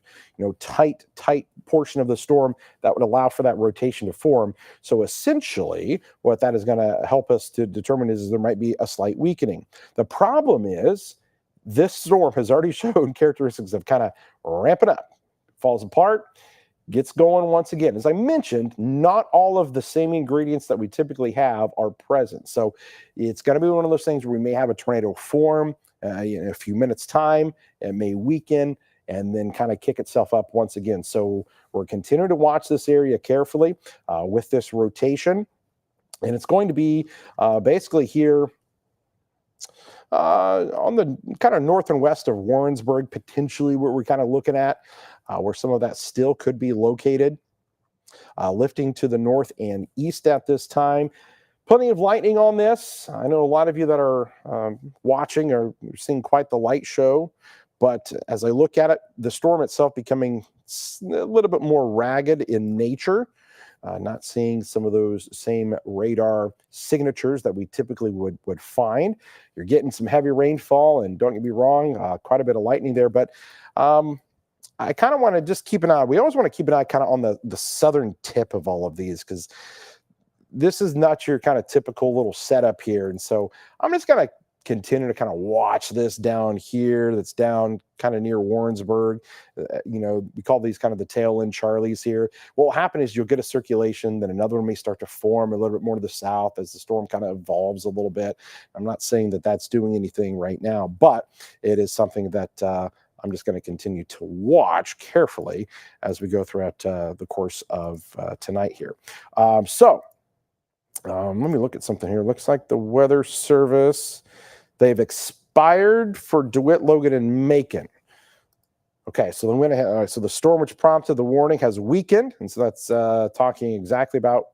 tight portion of the storm that would allow for that rotation to form. So essentially what that is going to help us to determine is there might be a slight weakening. The problem is this storm has already shown characteristics of kind of ramping up, falls apart, gets going once again. As I mentioned, not all of the same ingredients that we typically have are present. So it's going to be one of those things where we may have a tornado form in a few minutes' time. It may weaken and then kind of kick itself up once again. So we're continuing to watch this area carefully with this rotation. And it's going to be basically here on the kind of north and west of Warrensburg, potentially what we're kind of looking at, where some of that still could be located. Lifting to the north and east at this time. Plenty of lightning on this. I know a lot of you that are watching are seeing quite the light show, but as I look at it, the storm itself becoming a little bit more ragged in nature. Not seeing some of those same radar signatures that we typically would find. You're getting some heavy rainfall, and don't get me wrong, quite a bit of lightning there, but I kind of want to just keep an eye. We always want to keep an eye kind of on the southern tip of all of these, because this is not your kind of typical little setup here. And so I'm just going to continue to kind of watch this down here. That's down kind of near Warrensburg. We call these kind of the tail end Charlies here. What will happen is you'll get a circulation, then another one may start to form a little bit more to the south as the storm kind of evolves a little bit. I'm not saying that that's doing anything right now, but it is something that I'm just going to continue to watch carefully as we go throughout the course of tonight here. Let me look at something here. Looks like the Weather Service, they've expired for DeWitt, Logan, and Macon. Okay, so then so the storm which prompted the warning has weakened, and so that's talking exactly about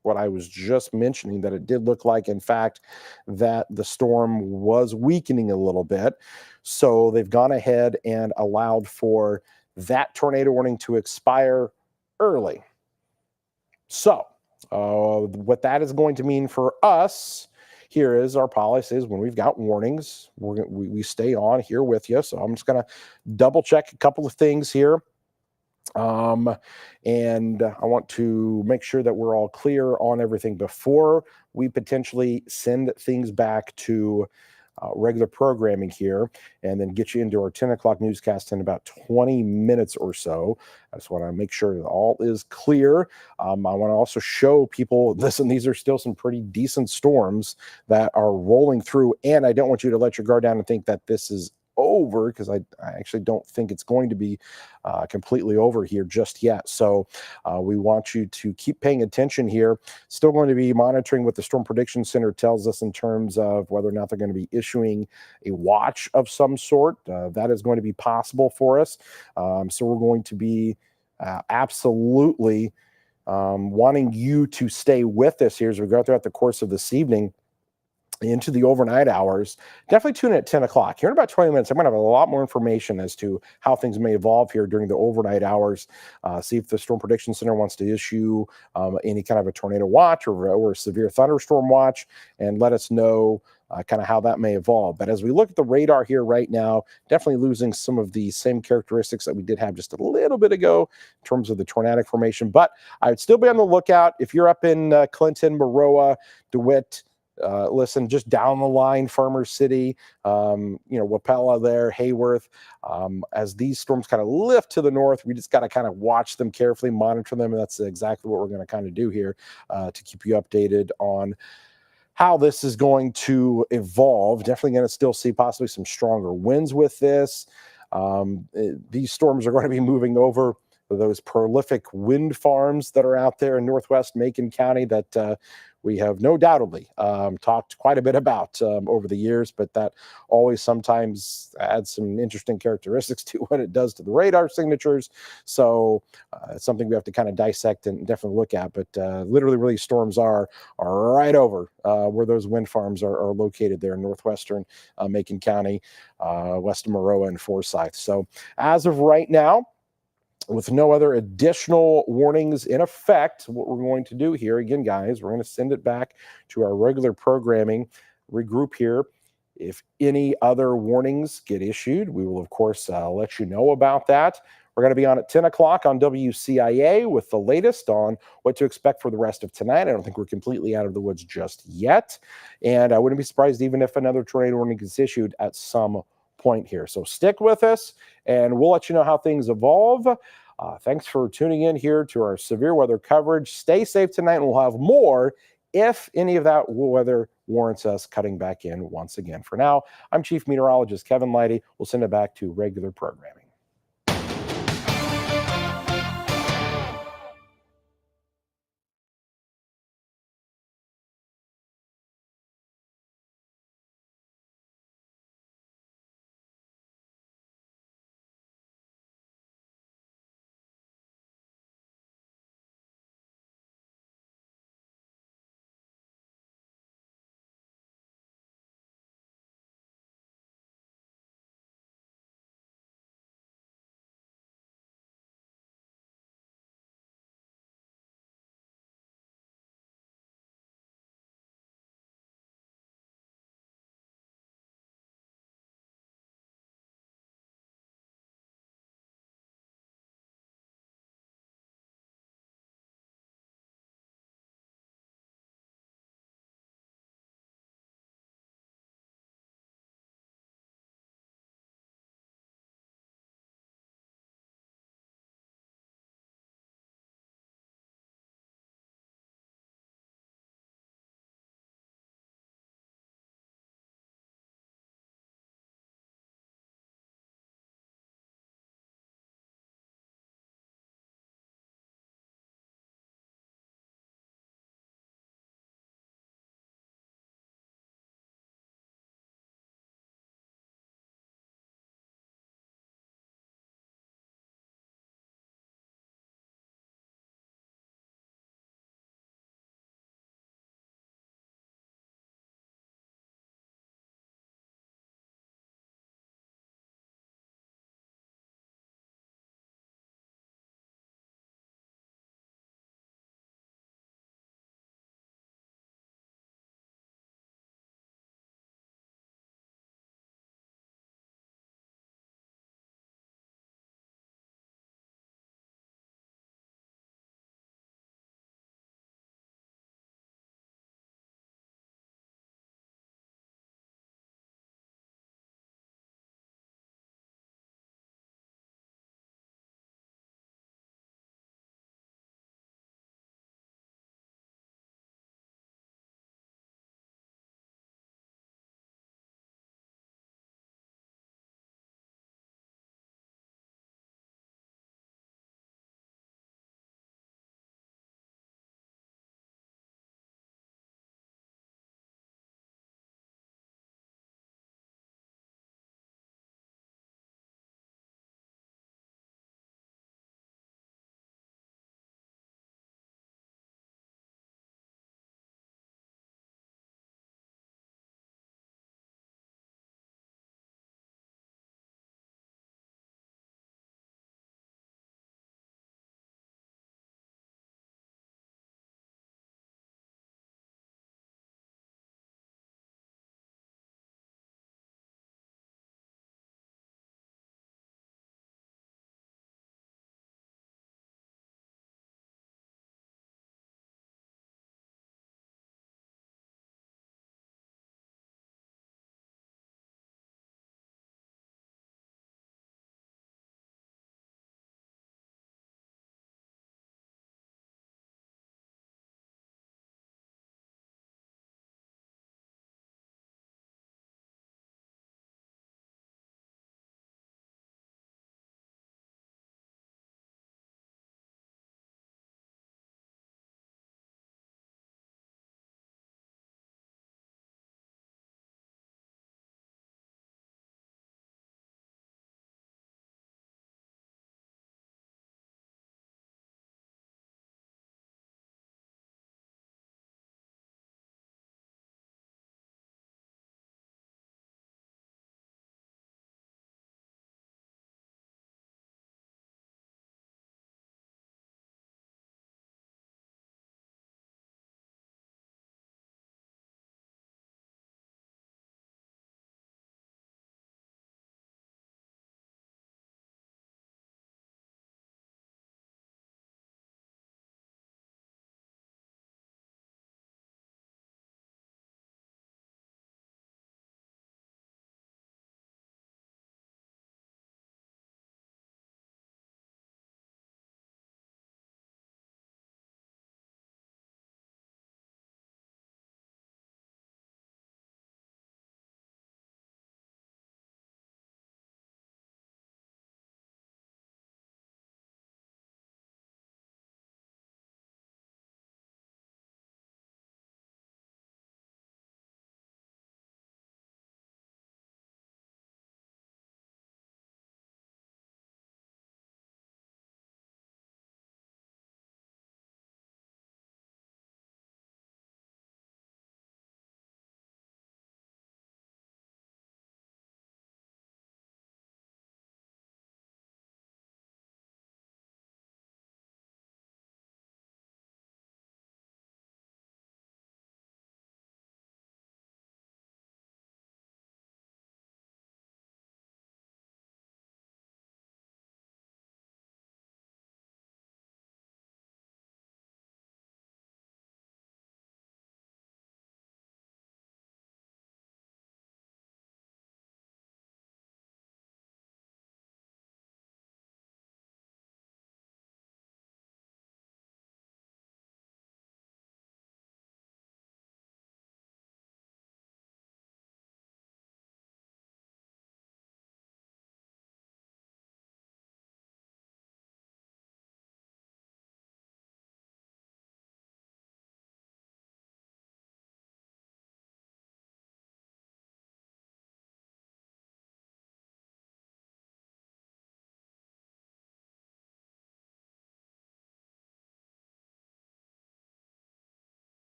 what I was just mentioning, that it did look like, in fact, that the storm was weakening a little bit. So they've gone ahead and allowed for that tornado warning to expire early. So what that is going to mean for us here is our policy is when we've got warnings, we stay on here with you. So I'm just going to double check a couple of things here. And I want to make sure that we're all clear on everything before we potentially send things back to regular programming here, and then get you into our 10 o'clock newscast in about 20 minutes or so. I just want to make sure that all is clear. I want to also show people, listen, these are still some pretty decent storms that are rolling through, and I don't want you to let your guard down and think that this is over, because I actually don't think it's going to be completely over here just yet. So we want you to keep paying attention here. Still going to be monitoring what the Storm Prediction Center tells us in terms of whether or not they're going to be issuing a watch of some sort. That is going to be possible for us. So we're going to be absolutely wanting you to stay with us here as we go throughout the course of this evening into the overnight hours. Definitely tune in at 10 o'clock. Here in about 20 minutes, I'm going to have a lot more information as to how things may evolve here during the overnight hours. See if the Storm Prediction Center wants to issue any kind of a tornado watch or a severe thunderstorm watch, and let us know kind of how that may evolve. But as we look at the radar here right now, definitely losing some of the same characteristics that we did have just a little bit ago in terms of the tornadic formation. But I would still be on the lookout. If you're up in Clinton, Maroa, DeWitt, listen, just down the line, Farmers City, Wapella there, Hayworth, as these storms kind of lift to the north, we just got to kind of watch them carefully, monitor them. And that's exactly what we're going to kind of do here to keep you updated on how this is going to evolve. Definitely going to still see possibly some stronger winds with this. These storms are going to be moving over those prolific wind farms that are out there in northwest Macon County that we have no doubtedly talked quite a bit about over the years, but that always sometimes adds some interesting characteristics to what it does to the radar signatures. So it's something we have to kind of dissect and definitely look at. But literally, really, storms are right over where those wind farms are located there in northwestern Macon County, west of Maroa and Forsyth. So as of right now, with no other additional warnings in effect, what we're going to do here, again, guys, we're going to send it back to our regular programming, regroup here. If any other warnings get issued, we will, of course, let you know about that. We're going to be on at 10 o'clock on WCIA with the latest on what to expect for the rest of tonight. I don't think we're completely out of the woods just yet. And I wouldn't be surprised even if another tornado warning gets issued at some point here. So stick with us, and we'll let you know how things evolve. Thanks for tuning in here to our severe weather coverage. Stay safe tonight, and we'll have more if any of that weather warrants us cutting back in once again. For now, I'm Chief Meteorologist Kevin Lighty. We'll send it back to regular programming.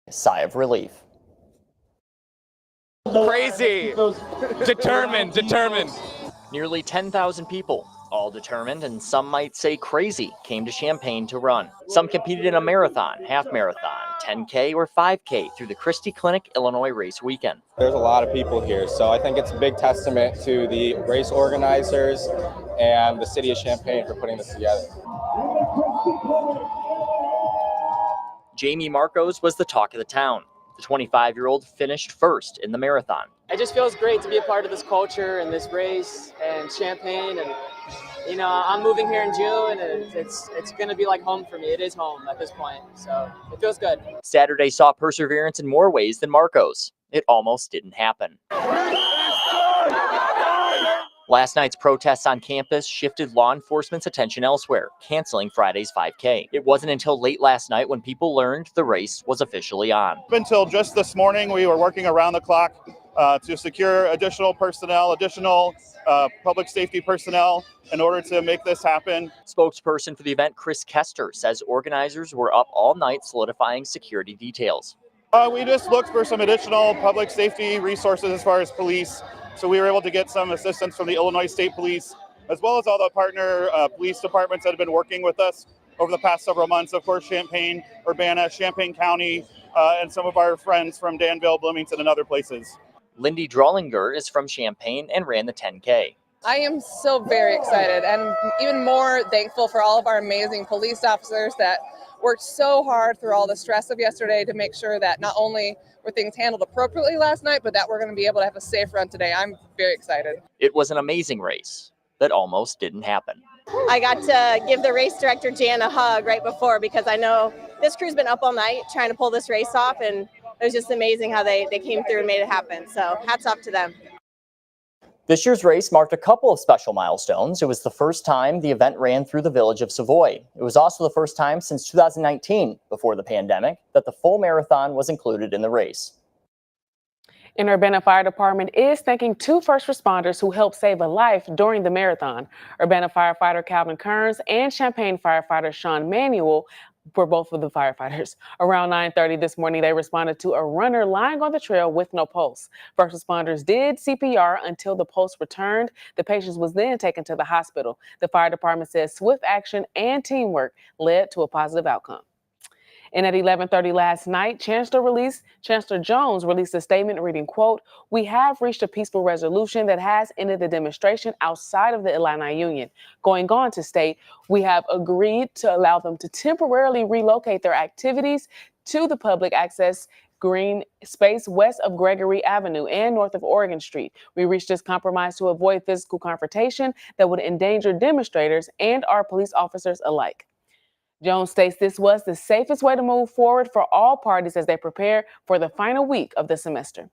sigh of relief. Crazy. Determined. Nearly 10,000 people, all determined and some might say crazy, came to Champaign to run. Some competed in a marathon, half marathon, 10K or 5K through the Christie Clinic Illinois race weekend. There's a lot of people here, so I think it's a big testament to the race organizers and the city of Champaign for putting this together. Jamie Marcos was the talk of the town. The 25-year-old finished first in the marathon. It just feels great to be a part of this culture and this race and Champaign, and you know, I'm moving here in June, and it's going to be like home for me. It is home at this point, so it feels good. Saturday saw perseverance in more ways than Marcos. It almost didn't happen. Last night's protests on campus shifted law enforcement's attention elsewhere, canceling Friday's 5K. It wasn't until late last night when people learned the race was officially on. Up until just this morning, we were working around the clock to secure additional personnel, additional public safety personnel in order to make this happen. Spokesperson for the event, Chris Kester, says organizers were up all night solidifying security details. We just looked for some additional public safety resources as far as police. So we were able to get some assistance from the Illinois State Police, as well as all the partner police departments that have been working with us over the past several months. Of course, Champaign, Urbana, Champaign County, and some of our friends from Danville, Bloomington, and other places. Lindy Drollinger is from Champaign and ran the 10K. I am so very excited and even more thankful for all of our amazing police officers that worked so hard through all the stress of yesterday to make sure that not only were things handled appropriately last night, but that we're going to be able to have a safe run today. I'm very excited. It was an amazing race that almost didn't happen. I got to give the race director, Jan, a hug right before, because I know this crew's been up all night trying to pull this race off, and it was just amazing how they came through and made it happen. So hats off to them. This year's race marked a couple of special milestones. It was the first time the event ran through the village of Savoy. It was also the first time since 2019, before the pandemic, that the full marathon was included in the race. An Urbana Fire Department is thanking two first responders who helped save a life during the marathon. Urbana firefighter Calvin Kearns and Champaign firefighter Sean Manuel were both of the firefighters. Around 9:30 this morning, they responded to a runner lying on the trail with no pulse. First responders did CPR until the pulse returned. The patient was then taken to the hospital. The fire department says swift action and teamwork led to a positive outcome. And at 11:30 last night, Chancellor Jones released a statement reading, quote, "We have reached a peaceful resolution that has ended the demonstration outside of the Illini Union." Going on to state, "We have agreed to allow them to temporarily relocate their activities to the public access green space west of Gregory Avenue and north of Oregon Street. We reached this compromise to avoid physical confrontation that would endanger demonstrators and our police officers alike." Jones states this was the safest way to move forward for all parties as they prepare for the final week of the semester.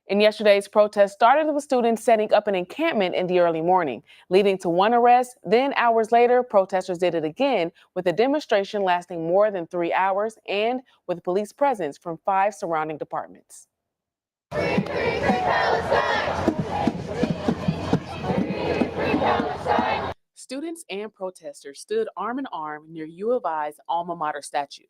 And yesterday's protest started with students setting up an encampment in the early morning, leading to one arrest. Then hours later, protesters did it again with a demonstration lasting more than 3 hours and with police presence from 5 surrounding departments. Free Palestine! Free Palestine! Students and protesters stood arm in arm near U of I's alma mater statue.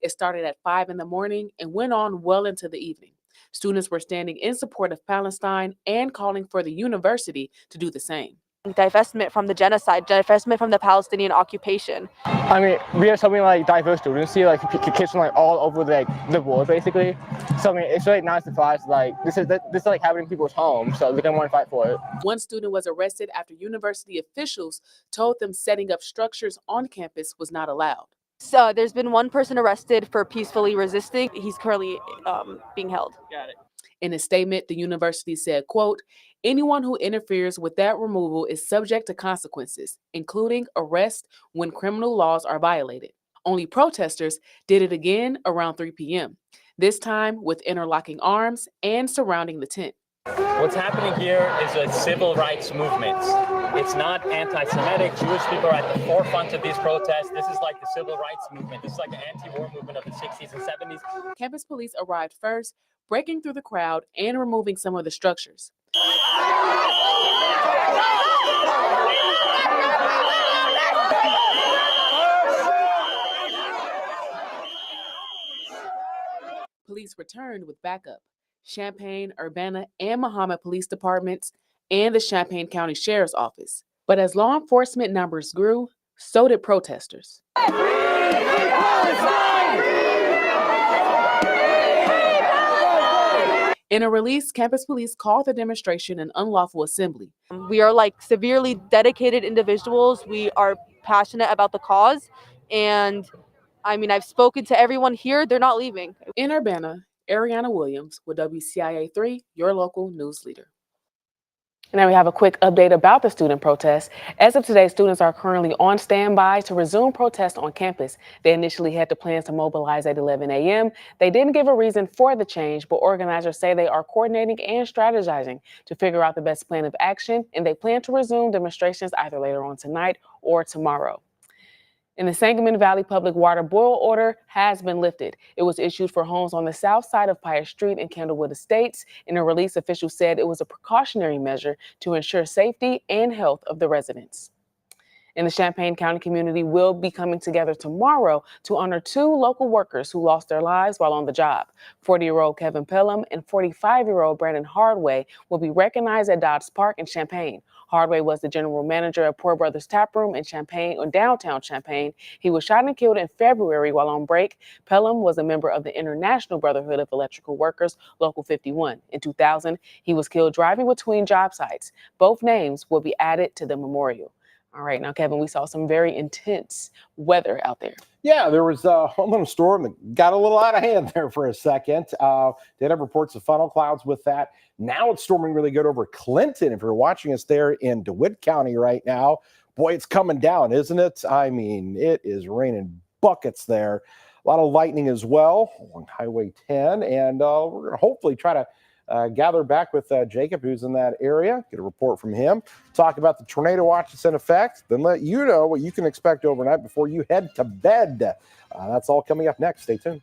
It started at 5 in the morning and went on well into the evening. Students were standing in support of Palestine and calling for the university to do the same. Divestment from the genocide, divestment from the Palestinian occupation. I mean, we have something like diverse students here, like kids from like all over the world, basically. So I mean, it's really nice to find like this is like having people's homes, so they're gonna want to fight for it. One student was arrested after university officials told them setting up structures on campus was not allowed. So there's been one person arrested for peacefully resisting. He's currently being held. Got it. In a statement, the university said, quote, "Anyone who interferes with that removal is subject to consequences, including arrest when criminal laws are violated." Only protesters did it again around 3 p.m., this time with interlocking arms and surrounding the tent. What's happening here is a civil rights movement. It's not anti-Semitic. Jewish people are at the forefront of these protests. This is like the civil rights movement. This is like the anti-war movement of the 60s and 70s. Campus police arrived first, breaking through the crowd and removing some of the structures. returned with backup. Champaign, Urbana, and Mahomet Police Departments, and the Champaign County Sheriff's Office. But as law enforcement numbers grew, so did protesters. In a release, campus police called the demonstration an unlawful assembly. We are like severely dedicated individuals. We are passionate about the cause. And I mean, I've spoken to everyone here. They're not leaving. In Urbana, Ariana Williams with WCIA 3, your local news leader. And now we have a quick update about the student protests. As of today, students are currently on standby to resume protests on campus. They initially had the plans to mobilize at 11 a.m. They didn't give a reason for the change, but organizers say they are coordinating and strategizing to figure out the best plan of action, and they plan to resume demonstrations either later on tonight or tomorrow. And the Sangamon Valley Public Water boil order has been lifted. It was issued for homes on the south side of Pius Street and Candlewood Estates. In a release, officials said it was a precautionary measure to ensure safety and health of the residents. And the Champaign County community will be coming together tomorrow to honor 2 local workers who lost their lives while on the job. 40-year-old Kevin Pelham and 45-year-old Brandon Hardway will be recognized at Dodds Park in Champaign. Hardway was the general manager of Poor Brothers Tap Room in Champaign, or downtown Champaign. He was shot and killed in February while on break. Pelham was a member of the International Brotherhood of Electrical Workers, Local 51. In 2000, he was killed driving between job sites. Both names will be added to the memorial. All right, now, Kevin, we saw some very intense weather out there. Yeah, there was a little storm that got a little out of hand there for a second. Did have reports of funnel clouds with that. Now it's storming really good over Clinton. If you're watching us there in DeWitt County right now, boy, it's coming down, isn't it? I mean, it is raining buckets there. A lot of lightning as well on Highway 10. And we're going to hopefully try to gather back with Jacob, who's in that area, get a report from him, talk about the tornado watch that's in effect, then let you know what you can expect overnight before you head to bed. That's all coming up next. Stay tuned.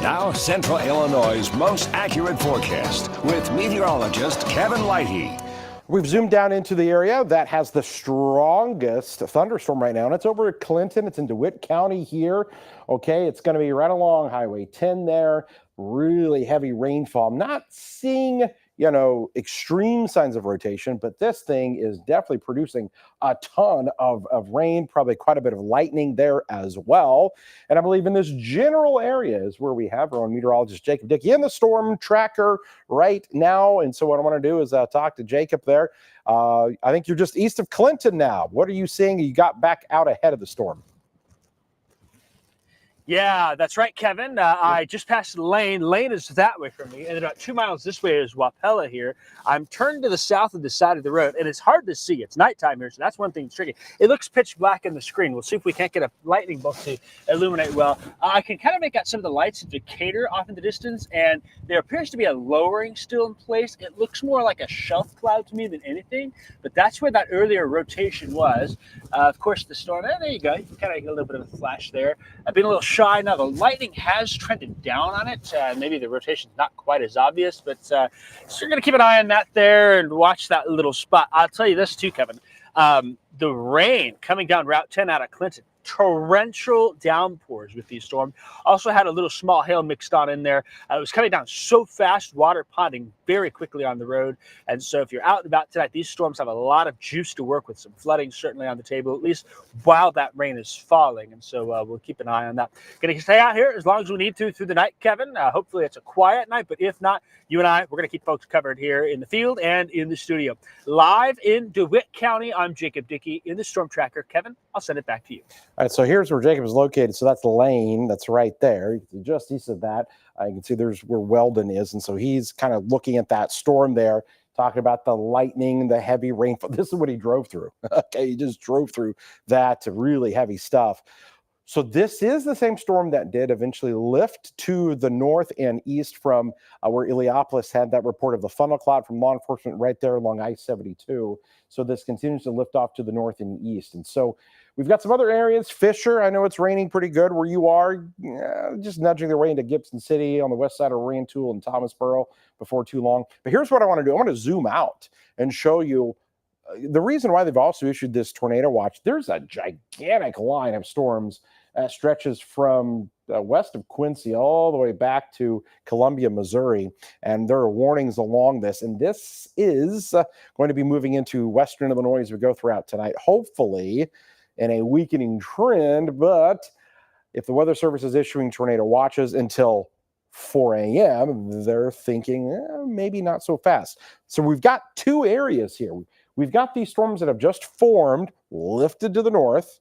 Now, Central Illinois' most accurate forecast with meteorologist Kevin Lighty. We've zoomed down into the area that has the strongest thunderstorm right now, and it's over at Clinton. It's in DeWitt County here. Okay, it's going to be right along Highway 10 there. really heavy rainfall. I'm not seeing, extreme signs of rotation, but this thing is definitely producing a ton of rain, probably quite a bit of lightning there as well. And I believe in this general area is where we have our own meteorologist, Jacob Dickey, in the storm tracker right now. And so what I want to do is talk to Jacob there. I think you're just east of Clinton now. What are you seeing? You got back out ahead of the storm. Yeah, that's right, Kevin. I just passed Lane. Lane is that way from me, and about 2 miles this way is Wapella here. I'm turned to the south of the side of the road, and it's hard to see. It's nighttime here, so that's one thing that's tricky. It looks pitch black in the screen. We'll see if we can't get a lightning bolt to illuminate well. I can kind of make out some of the lights in Decatur off in the distance, and there appears to be a lowering still in place. It looks more like a shelf cloud to me than anything, but that's where that earlier rotation was. Of course, the storm, there you go. You can kind of get a little bit of a flash there. I've been a little shy. Now, the lightning has trended down on it. Maybe the rotation's not quite as obvious, but so you're going to keep an eye on that there and watch that little spot. I'll tell you this too, Kevin. The rain coming down Route 10 out of Clinton, torrential downpours with these storms. Also had a little small hail mixed on in there. It was coming down so fast, water ponding very quickly on the road. And so if you're out and about tonight, these storms have a lot of juice to work with. Some flooding certainly on the table, at least while that rain is falling. And so we'll keep an eye on that. Going to stay out here as long as we need to through the night, Kevin. Hopefully it's a quiet night, but if not, you and I, we're going to keep folks covered here in the field and in the studio. Live in DeWitt County, I'm Jacob Dickey in the Storm Tracker. Kevin, I'll send it back to you. All right, so here's where Jacob is located. So that's the lane that's right there. You can see just east of that. You can see there's where Weldon is. And so he's kind of looking at that storm there, talking about the lightning, the heavy rainfall. This is what he drove through. Okay, he just drove through that really heavy stuff. So this is the same storm that did eventually lift to the north and east from where Illiopolis had that report of the funnel cloud from law enforcement right there along I-72. So this continues to lift off to the north and east. And so we've got some other areas. Fisher, I know it's raining pretty good where you are, just nudging their way into Gibson City on the west side of Rantoul and Thomasboro before too long. But here's what I want to do. I want to zoom out and show you the reason why they've also issued this tornado watch. There's a gigantic line of storms that stretches from west of Quincy all the way back to Columbia, Missouri. And there are warnings along this. And this is going to be moving into western Illinois as we go throughout tonight, hopefully in a weakening trend. But if the Weather Service is issuing tornado watches until 4 a.m., they're thinking maybe not so fast. So we've got two areas here. We've got these storms that have just formed, lifted to the north,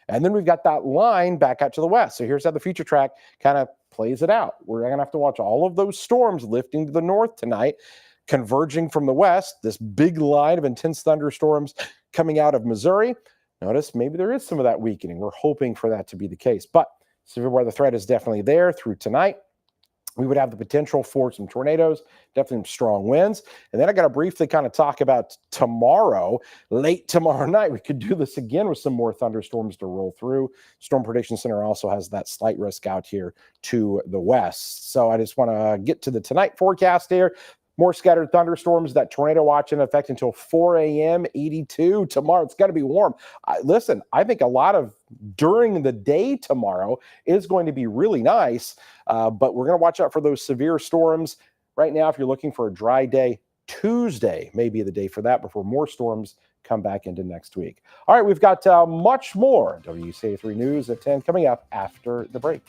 and then we've got that line back out to the west. So here's how the future track kind of plays it out. We're going to have to watch all of those storms lifting to the north tonight, converging from the west, this big line of intense thunderstorms coming out of Missouri. Notice maybe there is some of that weakening. We're hoping for that to be the case. But severe weather threat is definitely there through tonight. We would have the potential for some tornadoes, definitely some strong winds. And then I got to briefly kind of talk about tomorrow, late tomorrow night. We could do this again with some more thunderstorms to roll through. Storm Prediction Center also has that slight risk out here to the west. So I just want to get to the tonight forecast here. More scattered thunderstorms, that tornado watch in effect until 4 a.m., 82 tomorrow. It's got to be warm. Listen, I think a lot of during the day tomorrow is going to be really nice, but we're going to watch out for those severe storms. Right now, if you're looking for a dry day, Tuesday may be the day for that before more storms come back into next week. All right, we've got much more WCA3 News at 10 coming up after the break.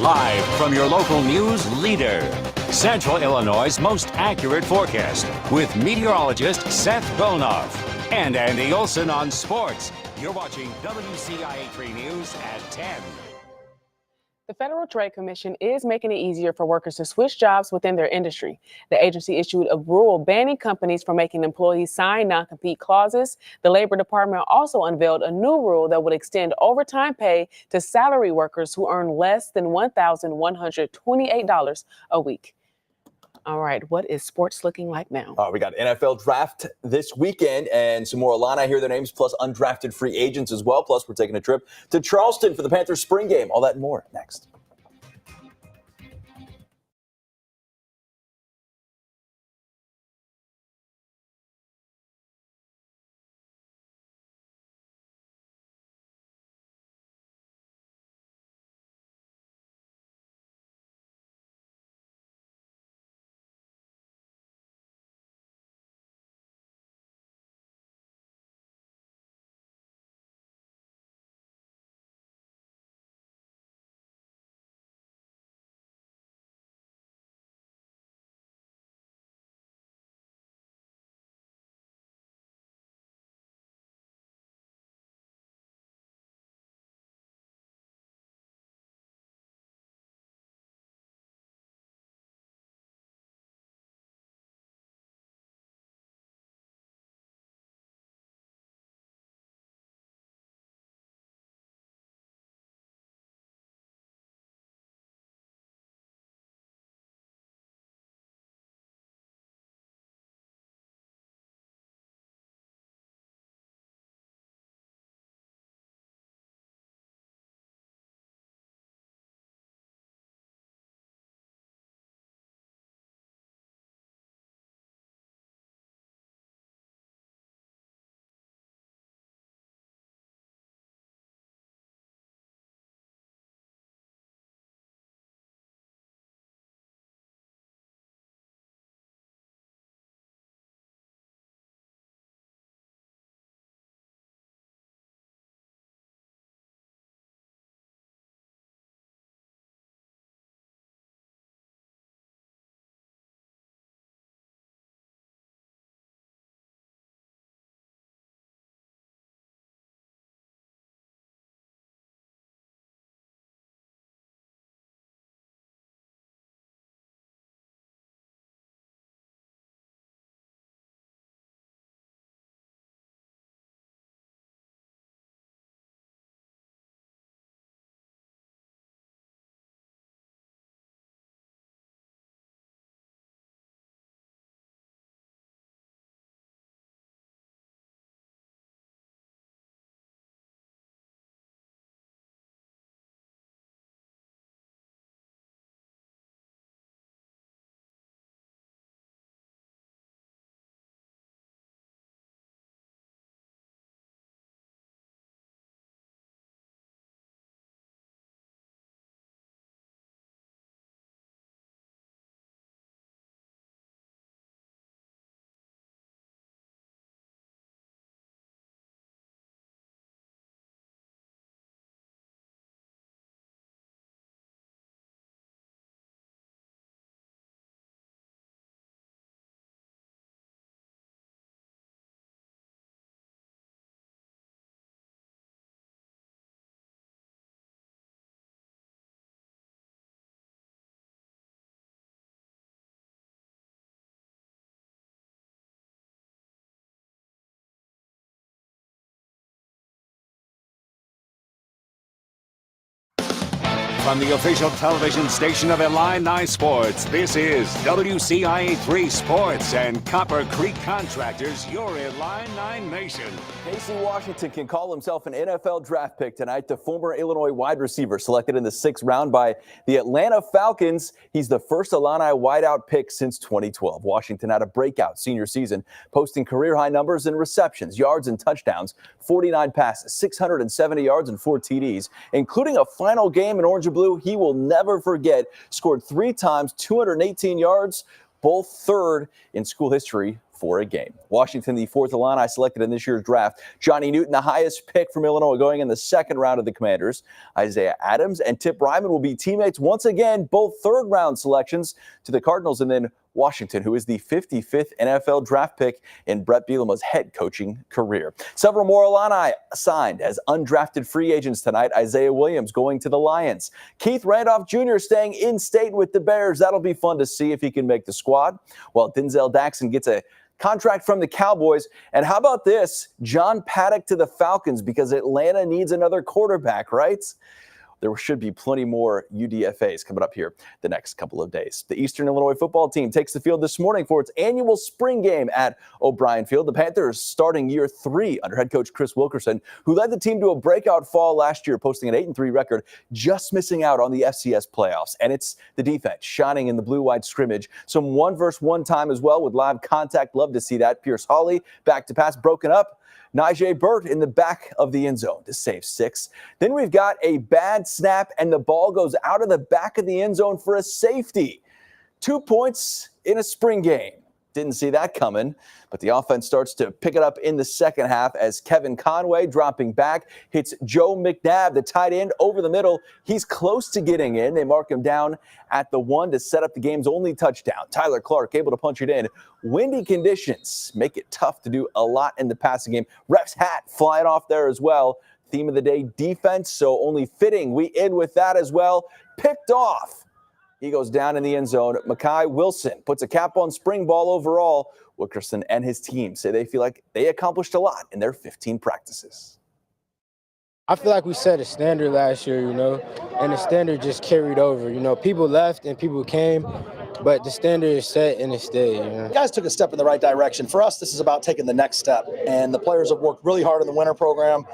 Live from your local news leader. Central Illinois' most accurate forecast with meteorologist Seth Belnoff and Andy Olson on sports. You're watching WCIA3 News at 10. The Federal Trade Commission is making it easier for workers to switch jobs within their industry. The agency issued a rule banning companies from making employees sign non-compete clauses. The Labor Department also unveiled a new rule that would extend overtime pay to salary workers who earn less than $1,128 a week. All right, what is sports looking like now? We got NFL draft this weekend and some more Illini, hear their names, plus undrafted free agents as well. Plus, we're taking a trip to Charleston for the Panthers spring game. All that and more next. From the official television station of Illini Sports, this is WCIA3 Sports and Copper Creek Contractors, your Illini Nation. Casey Washington can call himself an NFL draft pick tonight. The former Illinois wide receiver selected in the 6th round by the Atlanta Falcons. He's the first Illini wideout pick since 2012. Washington had a breakout senior season, posting career-high numbers in receptions, yards, and touchdowns. 49 passes, 670 yards, and 4 TDs, including a final game in Orange and Blue he will never forget. Scored 3 times, 218 yards, both third in school history for a game. Washington, the 4th Illini selected in this year's draft. Johnny Newton, the highest pick from Illinois, going in the 2nd round of the Commanders. Isaiah Adams and Tip Ryman will be teammates once again, both 3rd-round selections to the Cardinals. And then Washington, who is the 55th NFL draft pick in Brett Bielema's head coaching career. Several more Illini signed as undrafted free agents tonight. Isaiah Williams going to the Lions. Keith Randolph Jr. staying in state with the Bears. That'll be fun to see if he can make the squad. While Denzel Daxon gets a contract from the Cowboys. And how about this? John Paddock to the Falcons, because Atlanta needs another quarterback, right? There should be plenty more UDFAs coming up here the next couple of days. The Eastern Illinois football team takes the field this morning for its annual spring game at O'Brien Field. The Panthers starting year 3 under head coach Chris Wilkerson, who led the team to a breakout fall last year, posting an 8-3 record, just missing out on the FCS playoffs. And it's the defense shining in the blue-white scrimmage. Some 1-versus-1 time as well with live contact. Love to see that. Pierce Hawley back to pass, broken up. Najee Burt in the back of the end zone to save 6. Then we've got a bad snap, and the ball goes out of the back of the end zone for a safety. 2 points in a spring game. Didn't see that coming, but the offense starts to pick it up in the second half as Kevin Conway, dropping back, hits Joe McNabb, the tight end, over the middle. He's close to getting in. They mark him down at the 1 to set up the game's only touchdown. Tyler Clark able to punch it in. Windy conditions make it tough to do a lot in the passing game. Ref's hat flying off there as well. Theme of the day, defense, so only fitting we end with that as well. Picked off. He goes down in the end zone. Makai Wilson puts a cap on spring ball overall. Wilkerson and his team say they feel like they accomplished a lot in their 15 practices. I feel like we set a standard last year, and the standard just carried over. People left and people came, but the standard is set and it stayed. You guys took a step in the right direction. For us, this is about taking the next step, and the players have worked really hard in the winter program.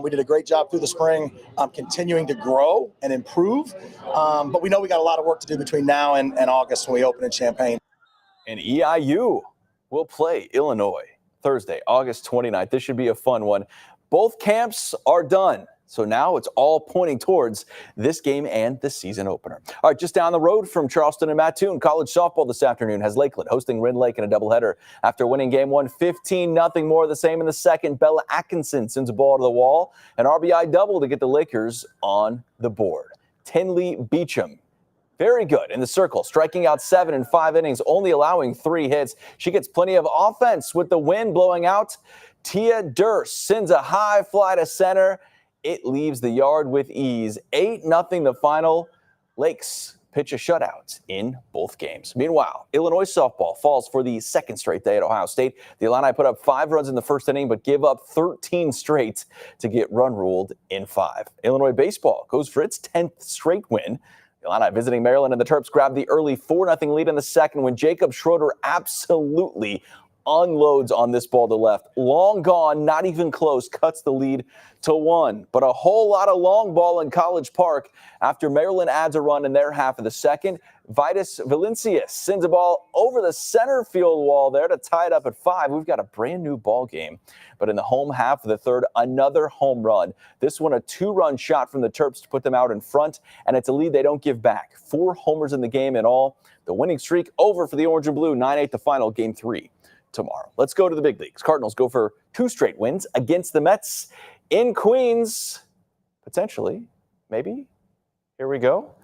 We did a great job through the spring, continuing to grow and improve, but we know we got a lot of work to do between now and August when we open in Champaign. And EIU will play Illinois Thursday, August 29th. This should be a fun one. Both camps are done. So now it's all pointing towards this game and the season opener. All right, just down the road from Charleston and Mattoon, college softball this afternoon has Lakeland hosting Rend Lake in a doubleheader. After winning game 1, 15-0, more of the same in the second. Bella Atkinson sends a ball to the wall. An RBI double to get the Lakers on the board. Tinley Beecham, very good in the circle, striking out 7 in 5 innings, only allowing 3 hits. She gets plenty of offense with the wind blowing out. Tia Durst sends a high fly to center. It leaves the yard with ease. 8-0 the final. Lakes pitch a shutout in both games. Meanwhile, Illinois softball falls for the 2nd straight day at Ohio State. The Illini put up 5 runs in the first inning, but give up 13 straight to get run ruled in 5. Illinois baseball goes for its 10th straight win. The Illini visiting Maryland, and the Terps grab the early 4-0 lead in the second when Jacob Schroeder absolutely unloads on this ball to left. Long gone, not even close, cuts the lead to 1. But a whole lot of long ball in College Park after Maryland adds a run in their half of the second. Vitus Valencius sends a ball over the center field wall there to tie it up at 5. We've got a brand new ball game. But in the home half of the third, another home run. This one a 2-run shot from the Terps to put them out in front, and it's a lead they don't give back. 4 homers in the game in all. The winning streak over for the Orange and Blue. 9-8 the final, game 3. Tomorrow. Let's go to the big leagues. Cardinals go for 2 straight wins against the Mets in Queens. Potentially, maybe. Here we go.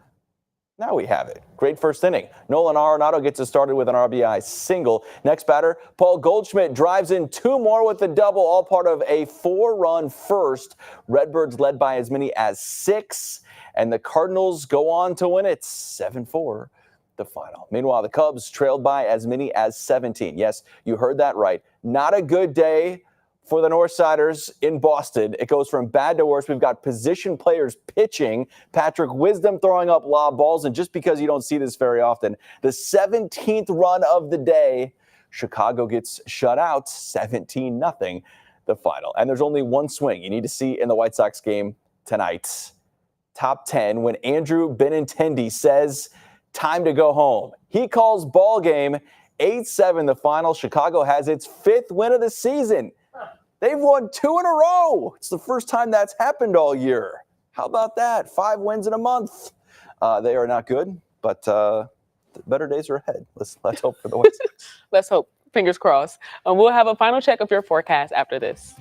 Now we have it. Great first inning. Nolan Arenado gets it started with an RBI single. Next batter, Paul Goldschmidt drives in 2 more with the double, all part of a 4-run first. Redbirds led by as many as 6, and the Cardinals go on to win it 7-4. The final. Meanwhile, the Cubs trailed by as many as 17. Yes, you heard that right. Not a good day for the Northsiders in Boston. It goes from bad to worse. We've got position players pitching. Patrick Wisdom throwing up lob balls. And just because you don't see this very often, the 17th run of the day, Chicago gets shut out 17-0 the final. And there's only one swing you need to see in the White Sox game tonight. Top 10 when Andrew Benintendi says, time to go home. He calls ball game. 8-7 the final. Chicago has its 5th win of the season. They've won 2 in a row. It's the first time that's happened all year. How about that? 5 wins in a month. They are not good, but better days are ahead. Let's hope for the White Sox. Let's hope. Fingers crossed. We'll have a final check of your forecast after this.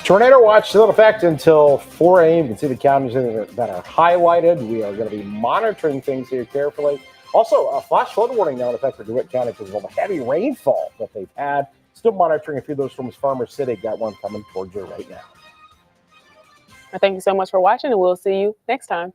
Tornado watch still in effect until 4 a.m. You can see the counties that are highlighted. We are going to be monitoring things here carefully. Also, a flash flood warning now in effect for DeWitt County because of all the heavy rainfall that they've had. Still monitoring a few of those from Farmer City. Got one coming towards you right now. Thank you so much for watching, and we'll see you next time.